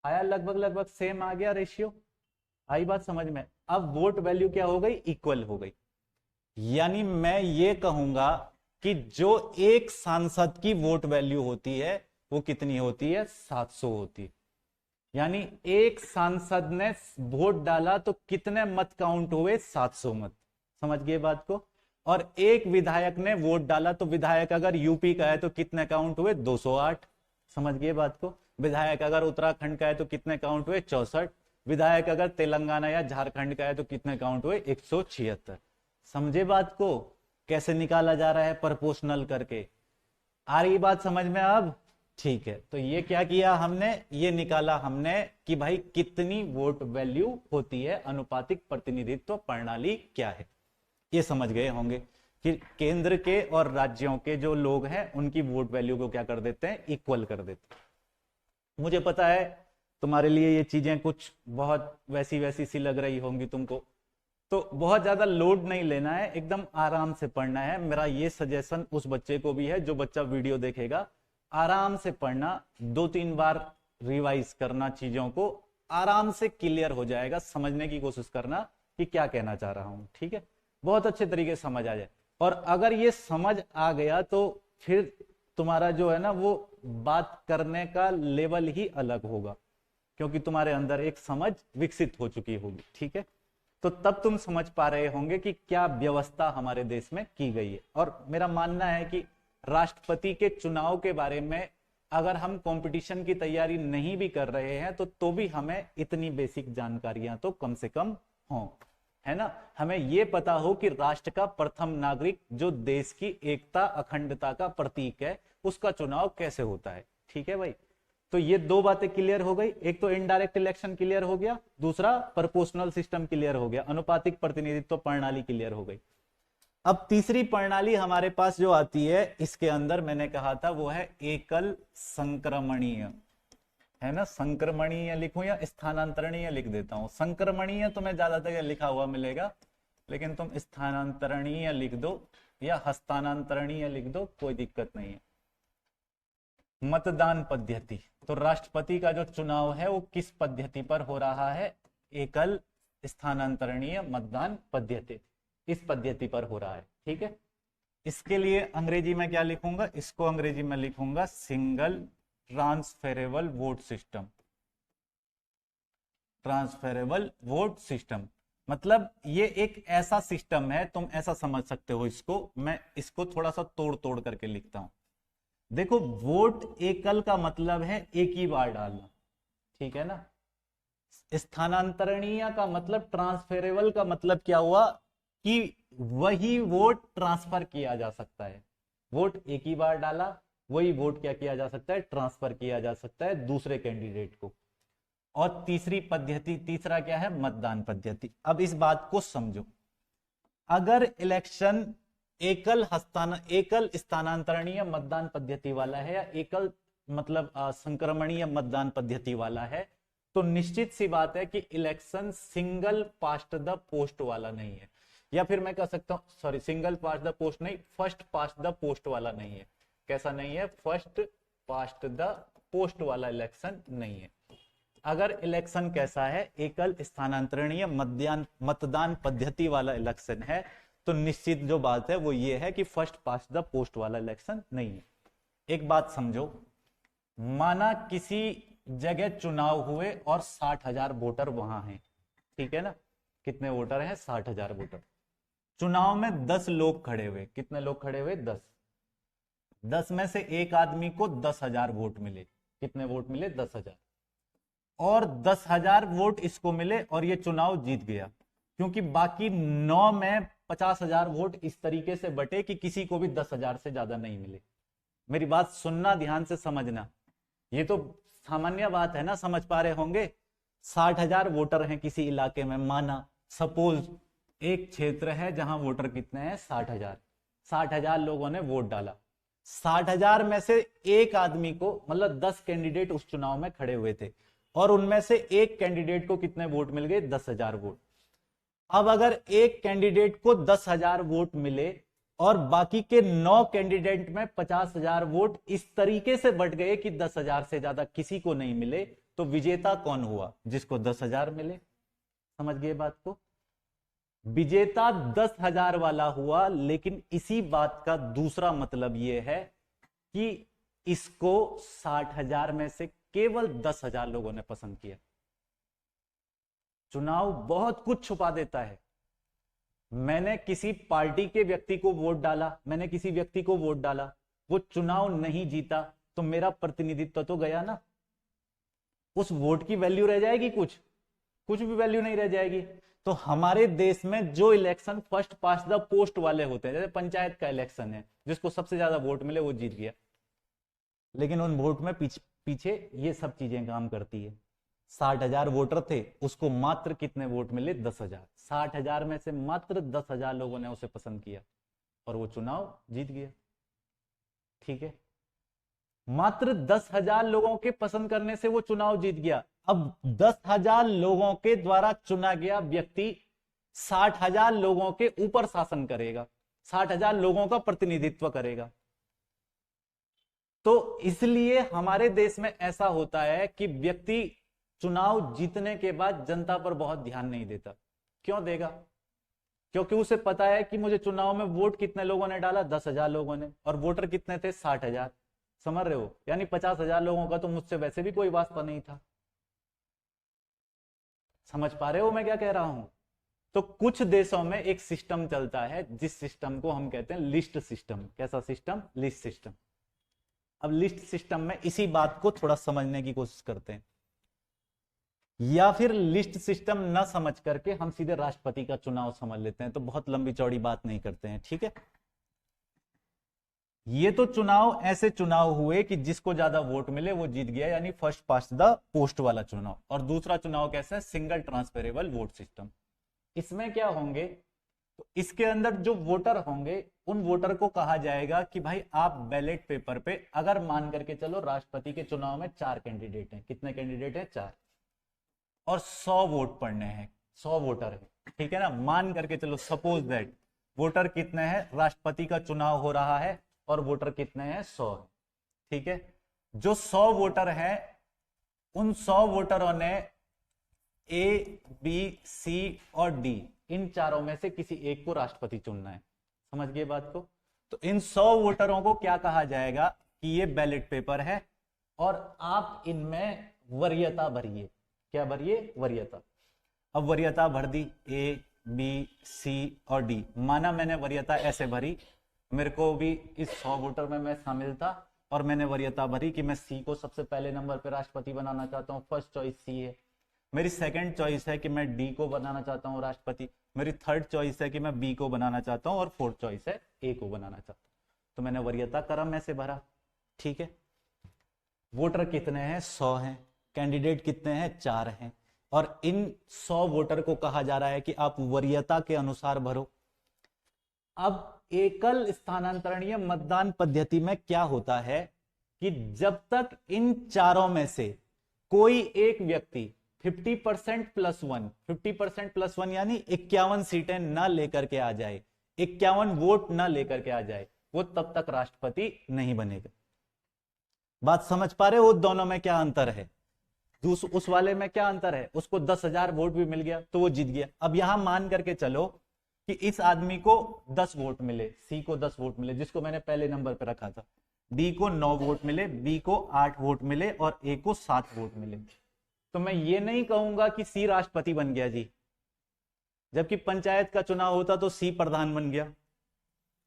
आया? लगभग सेम आ गया रेशियो। आई बात समझ में? अब वोट वैल्यू क्या हो गई? इक्वल हो गई। यानी मैं ये कहूंगा कि जो एक सांसद की वोट वैल्यू होती है वो कितनी होती है? 700 होती है। यानी एक सांसद ने वोट डाला तो कितने मत काउंट हुए? 700 मत। समझ गए बात को? और एक विधायक ने वोट डाला तो विधायक अगर यूपी का है तो कितने काउंट हुए? 208। समझ गए बात को? विधायक अगर उत्तराखंड का है तो कितने काउंट हुए? 64। विधायक अगर तेलंगाना या झारखंड का है तो कितने काउंट हुए? 176। समझे बात को? कैसे निकाला जा रहा है प्रोपोर्शनल करके? आ रही बात समझ में अब? ठीक है, तो ये क्या किया हमने? ये निकाला हमने कि भाई कितनी वोट वैल्यू होती है, अनुपातिक प्रतिनिधित्व प्रणाली क्या है। ये समझ गए होंगे कि केंद्र के और राज्यों के जो लोग हैं उनकी वोट वैल्यू को क्या कर देते हैं? इक्वल कर देते हैं। मुझे पता है तुम्हारे लिए ये चीजें कुछ बहुत वैसी सी लग रही होंगी तुमको, तो बहुत ज्यादा लोड नहीं लेना है, एकदम आराम से पढ़ना है। मेरा ये सजेशन उस बच्चे को भी है जो बच्चा वीडियो देखेगा, आराम से पढ़ना, 2-3 बार रिवाइज करना, चीजों को आराम से क्लियर हो जाएगा। समझने की कोशिश करना कि क्या कहना चाह रहा हूं। ठीक है, बहुत अच्छे तरीके से समझ आ जाए। और अगर ये समझ आ गया तो फिर तुम्हारा जो है ना वो बात करने का लेवल ही अलग होगा, क्योंकि तुम्हारे अंदर एक समझ विकसित हो चुकी होगी। ठीक है, तो तब तुम समझ पा रहे होंगे कि क्या व्यवस्था हमारे देश में की गई है। और मेरा मानना है कि राष्ट्रपति के चुनाव के बारे में अगर हम कंपटीशन की तैयारी नहीं भी कर रहे हैं तो भी हमें इतनी बेसिक जानकारियां तो कम से कम हों, है ना। हमें यह पता हो कि राष्ट्र का प्रथम नागरिक जो देश की एकता अखंडता का प्रतीक है उसका चुनाव कैसे होता है। ठीक है भाई, तो ये दो बातें क्लियर हो गई। एक तो इनडायरेक्ट इलेक्शन क्लियर हो गया, दूसरा प्रोपोर्शनल सिस्टम क्लियर हो गया, अनुपातिक प्रतिनिधित्व प्रणाली क्लियर हो गई। अब तीसरी प्रणाली हमारे पास जो आती है इसके अंदर मैंने कहा था वो है एकल संक्रमणीय है ना, संक्रमणीय लिखूं या स्थानांतरणीय लिख देता हूं। संक्रमणीय तुम्हें ज्यादातर लिखा हुआ मिलेगा, लेकिन तुम स्थानांतरणीय लिख दो या हस्तांतरणीय लिख दो, कोई दिक्कत नहीं है। मतदान पद्धति, तो राष्ट्रपति का जो चुनाव है वो किस पद्धति पर हो रहा है? एकल स्थानांतरणीय मतदान पद्धति, इस पद्धति पर हो रहा है। ठीक है, इसके लिए अंग्रेजी में क्या लिखूंगा? इसको अंग्रेजी में लिखूंगा single transferable vote system. Transferable vote system मतलब ये एक ऐसा सिस्टम है, तुम ऐसा समझ सकते हो इसको। मैं इसको थोड़ा सा तोड़ तोड़ करके लिखता हूं। देखो, वोट एकल का मतलब है एक ही बार डालना, ठीक है ना। स्थानांतरणीय का मतलब, ट्रांसफेरेबल का मतलब क्या हुआ कि वही वोट ट्रांसफर किया जा सकता है। वोट एक ही बार डाला, वही वोट क्या किया जा सकता है? ट्रांसफर किया जा सकता है दूसरे कैंडिडेट को। और तीसरी पद्धति, तीसरा क्या है? मतदान पद्धति। अब इस बात को समझो, अगर इलेक्शन एकल स्थानांतरणीय मतदान पद्धति वाला है या एकल मतलब संक्रमणीय मतदान पद्धति वाला है, तो निश्चित सी बात है कि election single past the post वाला नहीं है। या फिर मैं कह सकता हूं, sorry, single past the post नहीं, फर्स्ट पास्ट द पोस्ट वाला नहीं है। कैसा नहीं है? फर्स्ट पास्ट द पोस्ट वाला इलेक्शन नहीं है। अगर इलेक्शन कैसा है? एकल स्थानांतरणीय मतदान पद्धति वाला इलेक्शन है, तो निश्चित जो बात है वो ये है कि फर्स्ट पास्ट द पोस्ट वाला इलेक्शन नहीं है। एक बात समझो, माना किसी जगह चुनाव हुए और 60,000 वोटर वहां हैं, ठीक है ना। कितने वोटर हैं? 60,000 वोटर। चुनाव में 10 लोग खड़े हुए। कितने लोग खड़े हुए? 10। 10 में से एक आदमी को 10,000 वोट मिले। कितने वोट मिले? 10,000। और 10,000 वोट इसको मिले और ये चुनाव जीत गया, क्योंकि बाकी 9 में 50,000 वोट इस तरीके से बटे कि किसी को भी 10,000 से ज्यादा नहीं मिले। मेरी बात सुनना, ध्यान से समझना। ये तो सामान्य बात है ना, समझ पा रहे होंगे। 60,000 वोटर हैं किसी इलाके में, माना सपोज एक क्षेत्र है जहां वोटर कितने हैं? 60,000। 60,000 लोगों ने वोट डाला। 60,000 में से एक आदमी को, मतलब 10 कैंडिडेट उस चुनाव में खड़े हुए थे, और उनमें से एक कैंडिडेट को कितने वोट मिल गए? 10,000 वोट। अब अगर एक कैंडिडेट को 10,000 वोट मिले और बाकी के 9 कैंडिडेट में 50,000 वोट इस तरीके से बट गए कि 10,000 से ज्यादा किसी को नहीं मिले, तो विजेता कौन हुआ? जिसको 10,000 मिले। समझ गए बात को? विजेता 10,000 वाला हुआ। लेकिन इसी बात का दूसरा मतलब यह है कि इसको 60,000 में से केवल 10,000 लोगों ने पसंद किया। चुनाव बहुत कुछ छुपा देता है। मैंने किसी पार्टी के व्यक्ति को वोट डाला, मैंने किसी व्यक्ति को वोट डाला, वो चुनाव नहीं जीता, तो मेरा प्रतिनिधित्व तो गया ना। उस वोट की वैल्यू रह जाएगी? कुछ भी वैल्यू नहीं रह जाएगी। तो हमारे देश में जो election first past the post वाले होते हैं, जैसे पंचायत का इलेक्शन है, जिसको सबसे ज्यादा वोट मिले वो जीत गया, लेकिन उन वोट में पीछे ये सब चीजें काम करती है। 60,000 वोटर थे, उसको मात्र कितने वोट मिले? 10,000। 60,000 में से मात्र 10,000 लोगों ने उसे पसंद किया और वो चुनाव जीत गया। ठीक है, मात्र 10,000 लोगों के पसंद करने से वो चुनाव जीत गया। अब 10,000 लोगों के द्वारा चुना गया व्यक्ति 60,000 लोगों के ऊपर शासन करेगा, 60,000 लोगों का प्रतिनिधित्व करेगा। तो इसलिए हमारे देश में ऐसा होता है कि व्यक्ति चुनाव जीतने के बाद जनता पर बहुत ध्यान नहीं देता। क्यों देगा? क्योंकि उसे पता है कि मुझे चुनाव में वोट कितने लोगों ने डाला? 10,000 लोगों ने, और वोटर कितने थे? 60,000। समझ रहे हो? यानी 50,000 लोगों का तो मुझसे वैसे भी कोई वास्ता नहीं था। समझ पा रहे हो मैं क्या कह रहा हूं? तो कुछ देशों में एक सिस्टम चलता है, जिस सिस्टम को हम कहते हैं लिस्ट सिस्टम। कैसा सिस्टम? List system. अब लिस्ट सिस्टम में इसी बात को थोड़ा समझने की कोशिश करते हैं, या फिर लिस्ट सिस्टम न समझ करके हम सीधे राष्ट्रपति का चुनाव समझ लेते हैं, तो बहुत लंबी चौड़ी बात नहीं करते हैं। ठीक है, ये तो चुनाव ऐसे चुनाव हुए कि जिसको ज्यादा वोट मिले वो जीत गया, यानी फर्स्ट पास्ट द पोस्ट वाला चुनाव। और दूसरा चुनाव कैसा है? Single transferable vote system. इसमें क्या होंगे? तो इसके अंदर जो वोटर होंगे उन वोटर को कहा जाएगा कि भाई आप बैलेट पेपर पे, अगर मान करके चलो राष्ट्रपति के चुनाव में 4 कैंडिडेट हैं, कितने कैंडिडेट हैं? 4, और 100 वोट पड़ने हैं, 100 वोटर है, ठीक है ना, मान करके चलो, सपोज दैट वोटर कितने हैं, राष्ट्रपति का चुनाव हो रहा है और वोटर कितने हैं? 100 है, ठीक है। जो 100 वोटर हैं उन 100 वोटरों ने ए, बी, सी और डी, इन चारों में से किसी एक को राष्ट्रपति चुनना है। समझ गए बात को? तो इन 100 वोटरों को क्या कहा जाएगा कि ये बैलेट पेपर है और आप इनमें वरीयता भरिए। क्या भरिए? वरीयता। अब वरीयता भर दी, ए, बी, सी और डी। माना मैंने वरीयता ऐसे भरी, मेरे को भी इस 100 वोटर में मैं शामिल था और मैंने वरीयता भरी कि मैं सी को सबसे पहले नंबर पे राष्ट्रपति बनाना चाहता हूँ, फर्स्ट चॉइस सी है। मेरी सेकंड चॉइस है कि मैं डी को बनाना चाहता हूँ राष्ट्रपति। मेरी थर्ड चॉइस है कि मैं बी को बनाना चाहता हूँ और फोर्थ चॉइस है ए को बनाना चाहता हूँ। तो मैंने वरीयता क्रम ऐसे भरा, ठीक है। वोटर कितने हैं? 100 हैं। कैंडिडेट कितने हैं? 4 हैं। और इन 100 वोटर को कहा जा रहा है कि आप वरीयता के अनुसार भरो। अब एकल स्थानांतरणीय मतदान पद्धति में क्या होता है कि जब तक इन चारों में से कोई एक व्यक्ति 50% प्लस 1, 50% प्लस 1 यानी 51 सीटें ना लेकर के आ जाए, 51 वोट ना लेकर के आ जाए, वो तब तक राष्ट्रपति नहीं बनेगा। बात समझ पा रहे हो? दोनों में क्या अंतर है? उस वाले में क्या अंतर है? उसको 10,000 वोट भी मिल गया तो वो जीत गया। अब यहां मान करके चलो कि इस आदमी को 10 वोट मिले, सी को 10 वोट मिले, जिसको मैंने पहले नंबर पर रखा था, डी को 9 वोट मिले, बी को 8 वोट मिले और ए को 7 वोट मिले। तो मैं ये नहीं कहूंगा कि सी राष्ट्रपति बन गया जी। जबकि पंचायत का चुनाव होता तो सी प्रधान बन गया।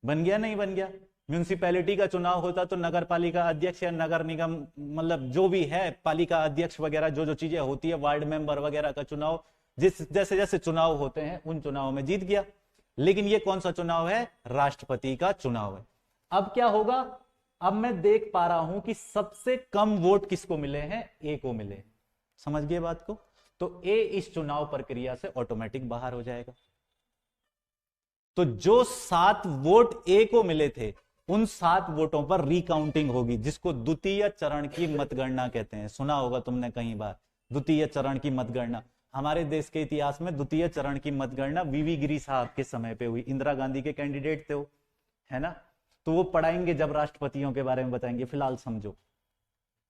बन गया? नहीं बन गया। म्यूनिसिपैलिटी का चुनाव होता तो नगर पालिका अध्यक्ष या नगर निगम, मतलब जो भी है, पालिका अध्यक्ष वगैरह जो जो चीजें होती है, वार्ड मेंबर वगैरह का चुनाव, जैसे जैसे चुनाव होते हैं उन चुनाव में जीत गया। लेकिन ये कौन सा चुनाव है? राष्ट्रपति का चुनाव है। अब क्या होगा? अब मैं देख पा रहा हूं कि सबसे कम वोट किसको मिले हैं? ए को मिले। समझ गए बात को? तो ए इस चुनाव प्रक्रिया से ऑटोमेटिक बाहर हो जाएगा। तो जो 7 वोट ए को मिले थे उन 7 वोटों पर रिकाउंटिंग होगी, जिसको द्वितीय चरण की मतगणना कहते हैं। सुना होगा तुमने कई बार द्वितीय चरण की मतगणना। हमारे देश के इतिहास में द्वितीय चरण की मतगणना वीवी गिरी साहब के समय पे हुई। इंदिरा गांधी के कैंडिडेट थे वो, है ना। तो वो पढ़ाएंगे जब राष्ट्रपतियों के बारे में बताएंगे, फिलहाल समझो।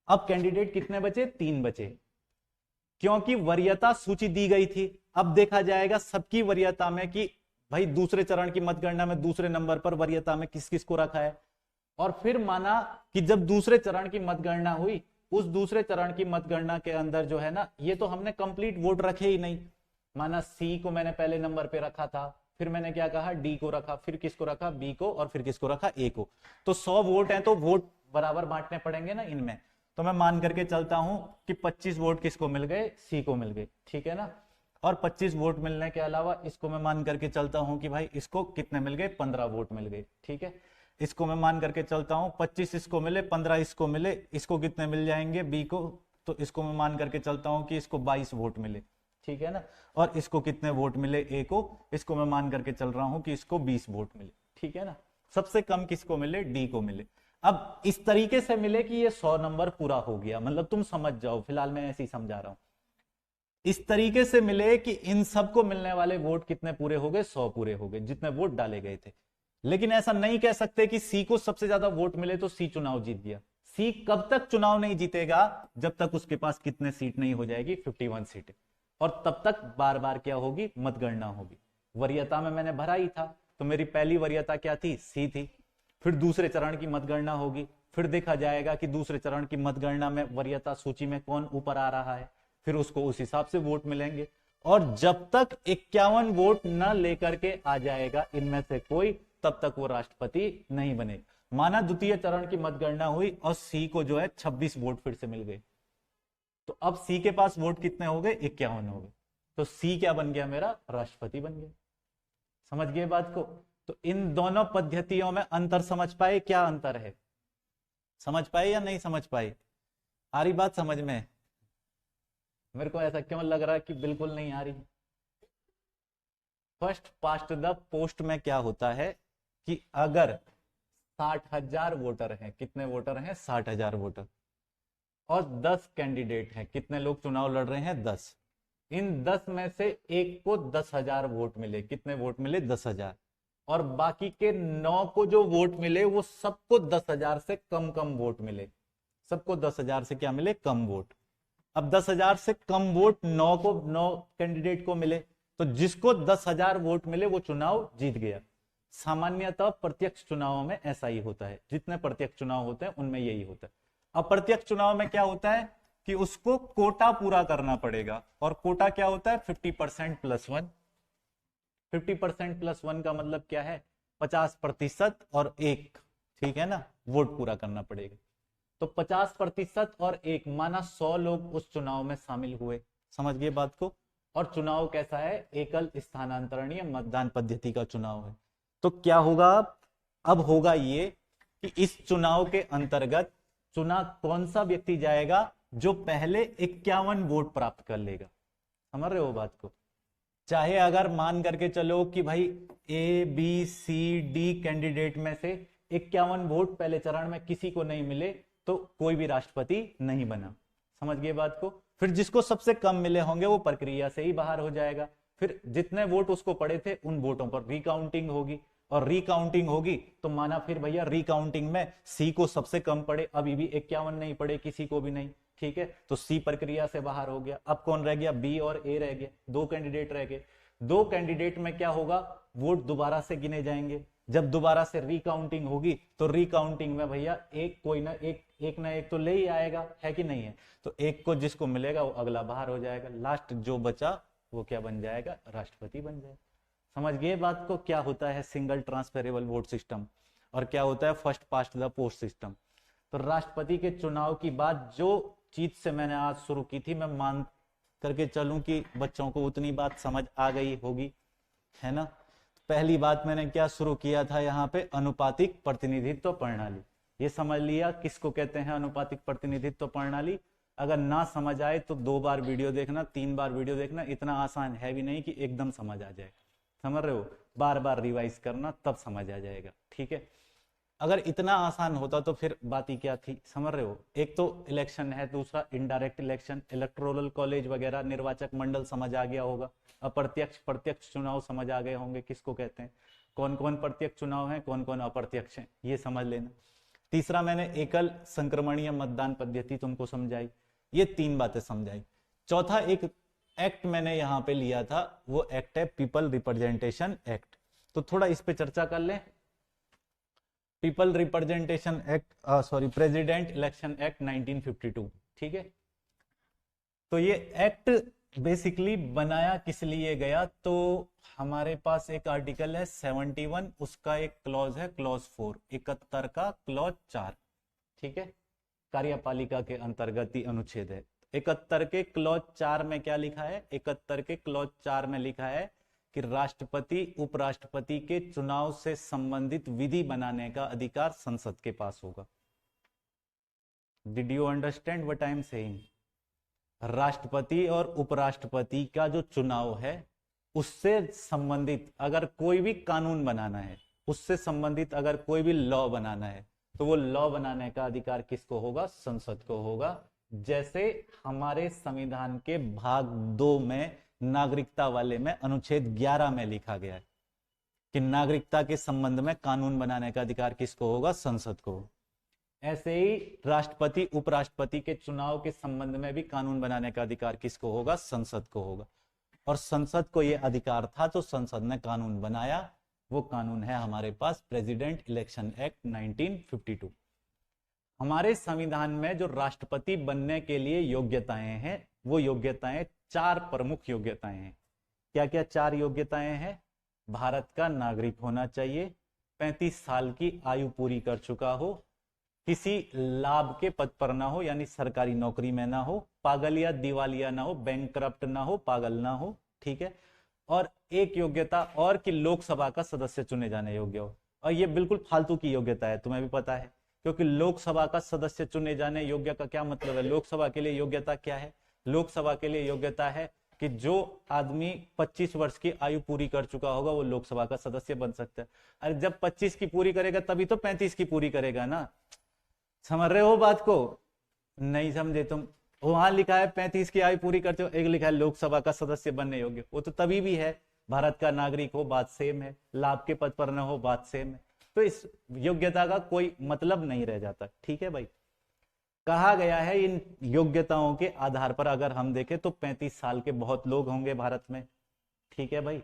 अब कैंडिडेट कितने बचे? 3 बचे, क्योंकि वरीयता सूची दी गई थी। अब देखा जाएगा सबकी वरीयता में कि भाई दूसरे चरण की मतगणना में दूसरे नंबर पर वरीयता में किस किस को रखा है। और फिर माना कि जब दूसरे चरण की मतगणना हुई, उस दूसरे चरण की मतगणना के अंदर जो है ना, ये तो हमने कंप्लीट वोट रखे ही नहीं। माना सी को मैंने पहले नंबर पे रखा था, फिर मैंने क्या कहा? डी को रखा, फिर किसको रखा? बी को, और फिर किसको रखा? ए को। तो 100 वोट हैं तो वोट बराबर बांटने पड़ेंगे ना इनमें। तो मैं मान करके चलता हूं कि 25 वोट किसको मिल गए? सी को मिल गए, ठीक है ना। और 25 वोट मिलने के अलावा इसको मैं मान करके चलता हूं कि भाई इसको कितने मिल गए? 15 वोट मिल गए, ठीक है। इसको मैं मान करके चलता हूं 25 इसको मिले, 15 इसको मिले, इसको कितने मिल जाएंगे? बी को। तो इसको मैं मान करके चलता हूं कि इसको 22 वोट मिले, ठीक है ना। और इसको कितने वोट मिले? ए को। इसको मैं मान करके चल रहा हूं कि इसको 20 वोट मिले, ठीक है ना। सबसे कम किसको मिले? डी को मिले। अब इस तरीके से मिले कि ये 100 नंबर पूरा हो गया, मतलब तुम समझ जाओ, फिलहाल मैं ऐसे ही समझा रहा हूं। इस तरीके से मिले कि इन सबको मिलने वाले वोट कितने पूरे हो गए? 100 पूरे हो गए, जितने वोट डाले गए थे। लेकिन ऐसा नहीं कह सकते कि सी को सबसे ज्यादा वोट मिले तो सी चुनाव जीत गया। सी कब तक चुनाव नहीं जीतेगा? जब तक उसके पास कितने सीट नहीं हो जाएगी? 51 सीटें। और तब तक बार बार क्या होगी? मतगणना होगी। वरीयता में मैंने भरा ही था, तो मेरी पहली वरीयता क्या थी? सी थी। फिर दूसरे चरण की मतगणना होगी, फिर देखा जाएगा कि दूसरे चरण की मतगणना में वरीयता सूची में कौन ऊपर आ रहा है, फिर उसको उस हिसाब से वोट मिलेंगे। और जब तक 51 वोट न लेकर के आ जाएगा इनमें से कोई, तब तक वो राष्ट्रपति नहीं बनेगा। माना द्वितीय चरण की मतगणना हुई और सी को जो है 26 वोट फिर से मिल गए, तो अब सी के पास वोट कितने हो गए? 51 हो गए। तो सी क्या बन गया? मेरा राष्ट्रपति बन गया। समझ गए बात को? तो इन दोनों पद्धतियों में अंतर समझ पाए? क्या अंतर है? समझ पाए या नहीं समझ पाए? आ रही बात समझ में? मेरे को ऐसा क्यों लग रहा है कि बिल्कुल नहीं आ रही? फर्स्ट पास्ट द पोस्ट में क्या होता है कि अगर 60,000 वोटर हैं, कितने वोटर हैं? 60,000 वोटर, और 10 कैंडिडेट हैं, कितने लोग चुनाव लड़ रहे हैं? 10। इन 10 में से एक को 10,000 वोट मिले, कितने वोट मिले? 10,000। और बाकी के 9 को जो वोट मिले वो सबको 10,000 से कम कम वोट मिले, सबको 10,000 से क्या मिले? कम वोट। अब 10,000 से कम वोट 9 कैंडिडेट को मिले, तो जिसको 10,000 वोट मिले वो चुनाव जीत गया। सामान्यतः प्रत्यक्ष चुनाव में ऐसा ही होता है, जितने प्रत्यक्ष चुनाव होते हैं उनमें यही होता है। अप्रत्यक्ष चुनाव में क्या होता है कि उसको कोटा पूरा करना पड़ेगा, और कोटा क्या होता है? 50% + 1। 50% + 1 का मतलब क्या है? 50% और 1, ठीक है ना, वोट पूरा करना पड़ेगा। तो 50% और 1 माना 100 लोग उस चुनाव में शामिल हुए, समझ गए बात को। और चुनाव कैसा है? एकल स्थानांतरणीय मतदान पद्धति का चुनाव है। तो क्या होगा? अब होगा ये कि इस चुनाव के अंतर्गत चुना कौन सा व्यक्ति जाएगा? जो पहले 51 वोट प्राप्त कर लेगा। समझ रहे हो बात को? चाहे अगर मान करके चलो कि भाई A B C D candidate में से 51 वोट पहले चरण में किसी को नहीं मिले, तो कोई भी राष्ट्रपति नहीं बना। समझ गए बात को? फिर जिसको सबसे कम मिले होंगे वो प्रक्रिया से ही बाहर हो जाएगा। फिर जितने वोट उसको पड़े थे उन वोटों पर रिकाउंटिंग होगी, और रिकाउंटिंग होगी तो माना फिर भैया रिकाउंटिंग में सी को सबसे कम पड़े, अभी भी 51 नहीं पड़े किसी को भी नहीं, ठीक है, तो सी प्रक्रिया से बाहर हो गया। अब कौन रह गया? बी और ए रह गए, 2 कैंडिडेट रह गए। 2 कैंडिडेट में क्या होगा? वोट दोबारा से गिने जाएंगे। जब दोबारा से रिकाउंटिंग होगी तो रिकाउंटिंग में भैया एक कोई ना एक तो ले ही आएगा, है कि नहीं है? तो एक को जिसको मिलेगा वो अगला बाहर हो जाएगा, लास्ट जो बचा वो क्या बन जाएगा? राष्ट्रपति बन जाएगा। समझ गए बात को? क्या होता है सिंगल ट्रांसफरेबल वोट सिस्टम, और क्या होता है first past the post system. तो राष्ट्रपति के चुनाव की बात जो चीज से मैंने आज शुरू की थी, मैं मान करके चलूं कि बच्चों को उतनी बात समझ आ गई होगी, है ना। पहली बात मैंने क्या शुरू किया था यहाँ पे? अनुपातिक प्रतिनिधित्व प्रणाली। ये समझ लिया किसको कहते हैं अनुपातिक प्रतिनिधित्व प्रणाली। अगर ना समझ आए तो 2 बार वीडियो देखना, 3 बार वीडियो देखना, इतना आसान है भी नहीं कि एकदम समझ आ जाए, समझ रहे हो? बार बार रिवाइज करना तब समझ आ जाएगा, ठीक है। अगर इतना आसान होता तो फिर बात ही क्या थी, समझ रहे हो? एक तो इलेक्शन है, दूसरा इनडायरेक्ट इलेक्शन, इलेक्टोरल कॉलेज वगैरह, निर्वाचक मंडल समझ आ गया होगा। अप्रत्यक्ष प्रत्यक्ष चुनाव समझ आ गए होंगे किसको कहते हैं, कौन कौन प्रत्यक्ष चुनाव है, कौन कौन अप्रत्यक्ष है, ये समझ लेना। तीसरा मैंने एकल संक्रमणीय मतदान पद्धति तुमको समझाई, ये 3 बातें समझाई। चौथा एक एक्ट मैंने यहाँ पे लिया था, वो एक्ट है पीपल रिप्रेजेंटेशन एक्ट। तो थोड़ा इस पे चर्चा कर लें। People representation act, president election act 1952, ठीक है। तो ये एक्ट बेसिकली बनाया किस लिए गया? तो हमारे पास एक आर्टिकल है 71, उसका एक क्लॉज है क्लॉज 4, 71 का क्लॉज 4, ठीक है, कार्यपालिका के अंतर्गत ही अनुच्छेद है। 71 के क्लॉज 4 में क्या लिखा है? 71 के क्लॉज 4 में लिखा है कि राष्ट्रपति उपराष्ट्रपति के चुनाव से संबंधित विधि बनाने का अधिकार संसद के पास होगा। Did you understand what I am saying? राष्ट्रपति और उपराष्ट्रपति का जो चुनाव है उससे संबंधित अगर कोई भी कानून बनाना है, उससे संबंधित अगर कोई भी लॉ बनाना है, तो वो लॉ बनाने का अधिकार किसको होगा? संसद को होगा। जैसे हमारे संविधान के भाग 2 में नागरिकता वाले में अनुच्छेद 11 में लिखा गया है कि नागरिकता के संबंध में कानून बनाने का अधिकार किसको होगा? संसद को। ऐसे ही राष्ट्रपति उपराष्ट्रपति के चुनाव के संबंध में भी कानून बनाने का अधिकार किसको होगा? संसद को होगा। और संसद को यह अधिकार था तो संसद ने कानून बनाया, वो कानून है हमारे पास प्रेसिडेंट इलेक्शन एक्ट 1952। हमारे संविधान में जो राष्ट्रपति बनने के लिए योग्यताएं हैं, वो योग्यताएं 4 प्रमुख योग्यताएं हैं। क्या क्या 4 योग्यताएं हैं? भारत का नागरिक होना चाहिए, 35 साल की आयु पूरी कर चुका हो, किसी लाभ के पद पर ना हो यानी सरकारी नौकरी में ना हो, पागल या दिवालिया ना हो, बैंकक्रप्ट ना हो, पागल ना हो, ठीक है। और एक योग्यता और कि लोकसभा का सदस्य चुने जाने योग्य हो। और ये बिल्कुल फालतू की योग्यता है, तुम्हें भी पता है, क्योंकि लोकसभा का सदस्य चुने जाने योग्य का क्या मतलब है? लोकसभा के लिए योग्यता क्या है? लोकसभा के लिए योग्यता है कि जो आदमी 25 वर्ष की आयु पूरी कर चुका होगा वो लोकसभा का सदस्य बन सकता है। अरे जब 25 की पूरी करेगा तभी तो 35 की पूरी करेगा ना। समझ रहे हो बात को? नहीं समझे तुम? वहां लिखा है 35 की आयु पूरी करते हो, एक लिखा है लोकसभा का सदस्य बनने योग्य। वो तो तभी भी है भारत का नागरिक हो, बात सेम है। लाभ के पद पर न हो, बात सेम है। तो इस योग्यता का कोई मतलब नहीं रह जाता। ठीक है भाई, कहा गया है इन योग्यताओं के आधार पर अगर हम देखें तो 35 साल के बहुत लोग होंगे भारत में। ठीक है भाई,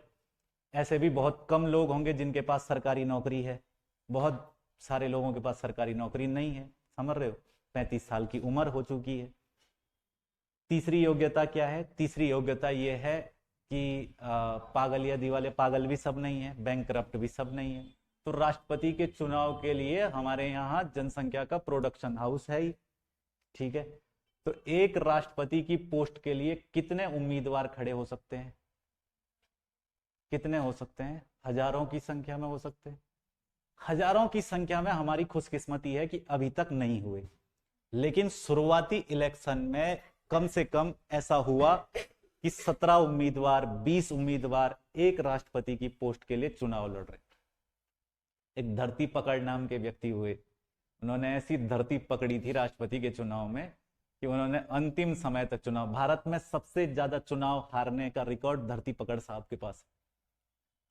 ऐसे भी बहुत कम लोग होंगे जिनके पास सरकारी नौकरी है, बहुत सारे लोगों के पास सरकारी नौकरी नहीं है। समझ रहे हो? 35 साल की उम्र हो चुकी है। तीसरी योग्यता क्या है? तीसरी योग्यता यह है कि पागल या दिवाले, पागल भी सब नहीं है, बैंकरप्ट भी सब नहीं है। तो राष्ट्रपति के चुनाव के लिए हमारे यहाँ जनसंख्या का प्रोडक्शन हाउस है ही। ठीक है, तो एक राष्ट्रपति की पोस्ट के लिए कितने उम्मीदवार खड़े हो सकते हैं? कितने हो सकते हैं? हजारों की संख्या में हो सकते हैं। हजारों की संख्या में हमारी खुशकिस्मती है कि अभी तक नहीं हुए, लेकिन शुरुआती इलेक्शन में कम से कम ऐसा हुआ कि 17 उम्मीदवार, 20 उम्मीदवार एक राष्ट्रपति की पोस्ट के लिए चुनाव लड़ रहे। एक धरती पकड़ नाम के व्यक्ति हुए, उन्होंने ऐसी धरती पकड़ी थी राष्ट्रपति के चुनाव में कि उन्होंने अंतिम समय तक चुनाव, भारत में सबसे ज्यादा चुनाव हारने का रिकॉर्ड धरती पकड़ साहब के पास,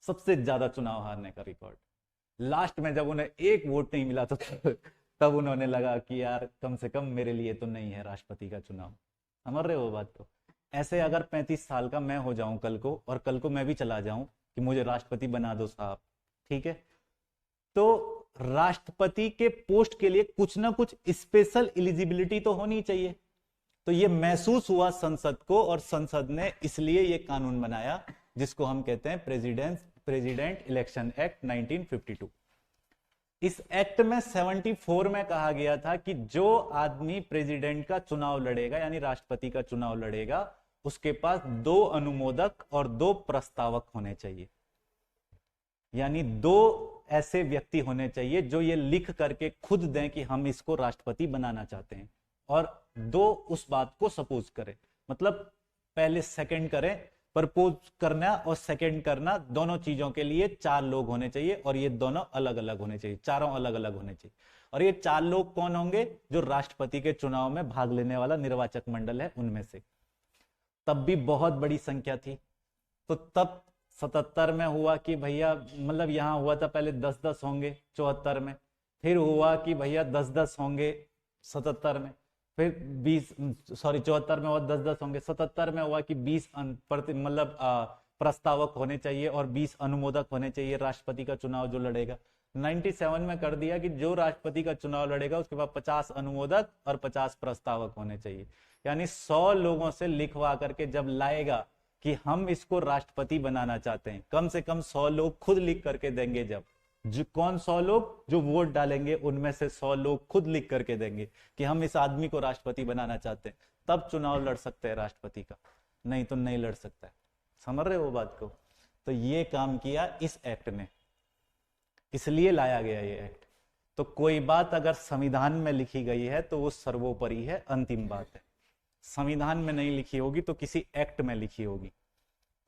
सबसे ज्यादा चुनाव हारने का रिकॉर्ड। लास्ट में जब उन्हें एक वोट नहीं मिला तो तब उन्होंने लगा कि यार कम से कम मेरे लिए तो नहीं है राष्ट्रपति का चुनाव। समझ रहे हो बात को? ऐसे अगर 35 साल का मैं हो जाऊं कल को, और कल को मैं भी चला जाऊं कि मुझे राष्ट्रपति बना दो साहब, ठीक है, तो राष्ट्रपति के पोस्ट के लिए कुछ ना कुछ स्पेशल एलिजिबिलिटी तो होनी चाहिए। तो ये महसूस हुआ संसद को, और संसद ने इसलिए ये कानून बनाया जिसको हम कहते हैं प्रेसिडेंट इलेक्शन एक्ट 1952। इस एक्ट में 74 में कहा गया था कि जो आदमी प्रेसिडेंट का चुनाव लड़ेगा, यानी राष्ट्रपति का चुनाव लड़ेगा, उसके पास 2 अनुमोदक और 2 प्रस्तावक होने चाहिए। यानी 2 ऐसे व्यक्ति होने चाहिए जो ये लिख करके खुद दें कि हम इसको राष्ट्रपति बनाना चाहते हैं, और 2 उस बात को सपोज करें। मतलब पहले सेकंड करें, प्रपोज करना और सेकंड करना, दोनों चीजों के लिए 4 लोग होने चाहिए, और ये दोनों अलग अलग होने चाहिए, चारों अलग अलग होने चाहिए। और ये 4 लोग कौन होंगे? जो राष्ट्रपति के चुनाव में भाग लेने वाला निर्वाचक मंडल है उनमें से। तब भी बहुत बड़ी संख्या थी, तो तब 77 में हुआ कि भैया, मतलब यहां हुआ था पहले 10-10 होंगे 74 में, फिर हुआ कि भैया 10-10 होंगे 77 में, फिर 74 में हुआ 10-10 होंगे, 77 में हुआ कि 20 मतलब प्रस्तावक होने चाहिए और 20 अनुमोदक होने चाहिए राष्ट्रपति का चुनाव जो लड़ेगा। 97 में कर दिया कि जो राष्ट्रपति का चुनाव लड़ेगा उसके बाद 50 अनुमोदक और 50 प्रस्तावक होने चाहिए। यानी 100 लोगों से लिखवा करके जब लाएगा कि हम इसको राष्ट्रपति बनाना चाहते हैं, कम से कम 100 लोग खुद लिख करके देंगे। जब कौन 100 लोग? जो वोट डालेंगे उनमें से 100 लोग खुद लिख करके देंगे कि हम इस आदमी को राष्ट्रपति बनाना चाहते हैं, तब चुनाव लड़ सकते हैं राष्ट्रपति का, नहीं तो नहीं लड़ सकता है। समझ रहे हो बात को? तो ये काम किया इस एक्ट ने, इसलिए लाया गया ये एक्ट। तो कोई बात अगर संविधान में लिखी गई है तो वो सर्वोपरि है, अंतिम बात है। संविधान में नहीं लिखी होगी तो किसी एक्ट में लिखी होगी,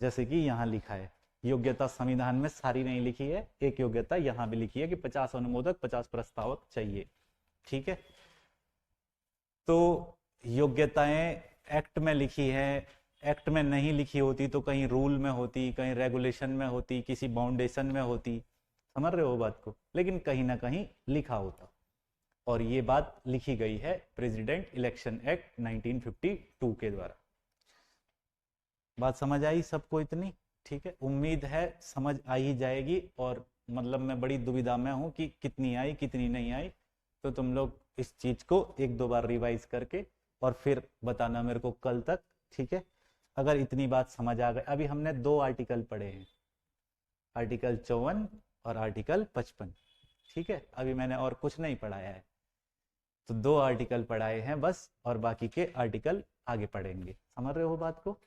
जैसे कि यहां लिखा है। योग्यता संविधान में सारी नहीं लिखी है, एक योग्यता यहां भी लिखी है कि 50 अनुमोदक 50 प्रस्तावक चाहिए। ठीक है, तो योग्यताएं एक्ट में लिखी है, एक्ट में नहीं लिखी होती तो कहीं रूल में होती, कहीं रेगुलेशन में होती, किसी बाउंडेशन में होती। समझ रहे हो बात को? लेकिन कहीं ना कहीं लिखा होता, और ये बात लिखी गई है प्रेसिडेंट इलेक्शन एक्ट 1952 के द्वारा। बात समझ आई सबको इतनी? ठीक है, उम्मीद है समझ आ ही जाएगी। और मतलब मैं बड़ी दुविधा में हूं कि कितनी आई कितनी नहीं आई, तो तुम लोग इस चीज को 1-2 बार रिवाइज करके और फिर बताना मेरे को कल तक। ठीक है, अगर इतनी बात समझ आ गई। अभी हमने 2 आर्टिकल पढ़े हैं, आर्टिकल 54 और आर्टिकल 55। ठीक है, अभी मैंने और कुछ नहीं पढ़ाया है, तो 2 आर्टिकल पढ़ाए हैं बस, और बाकी के आर्टिकल आगे पढ़ेंगे। समझ रहे हो बात को?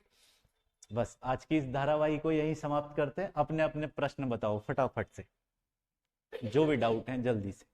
बस आज की इस धारावाहिक को यही समाप्त करते हैं। अपने अपने प्रश्न बताओ फटाफट से, जो भी डाउट है जल्दी से।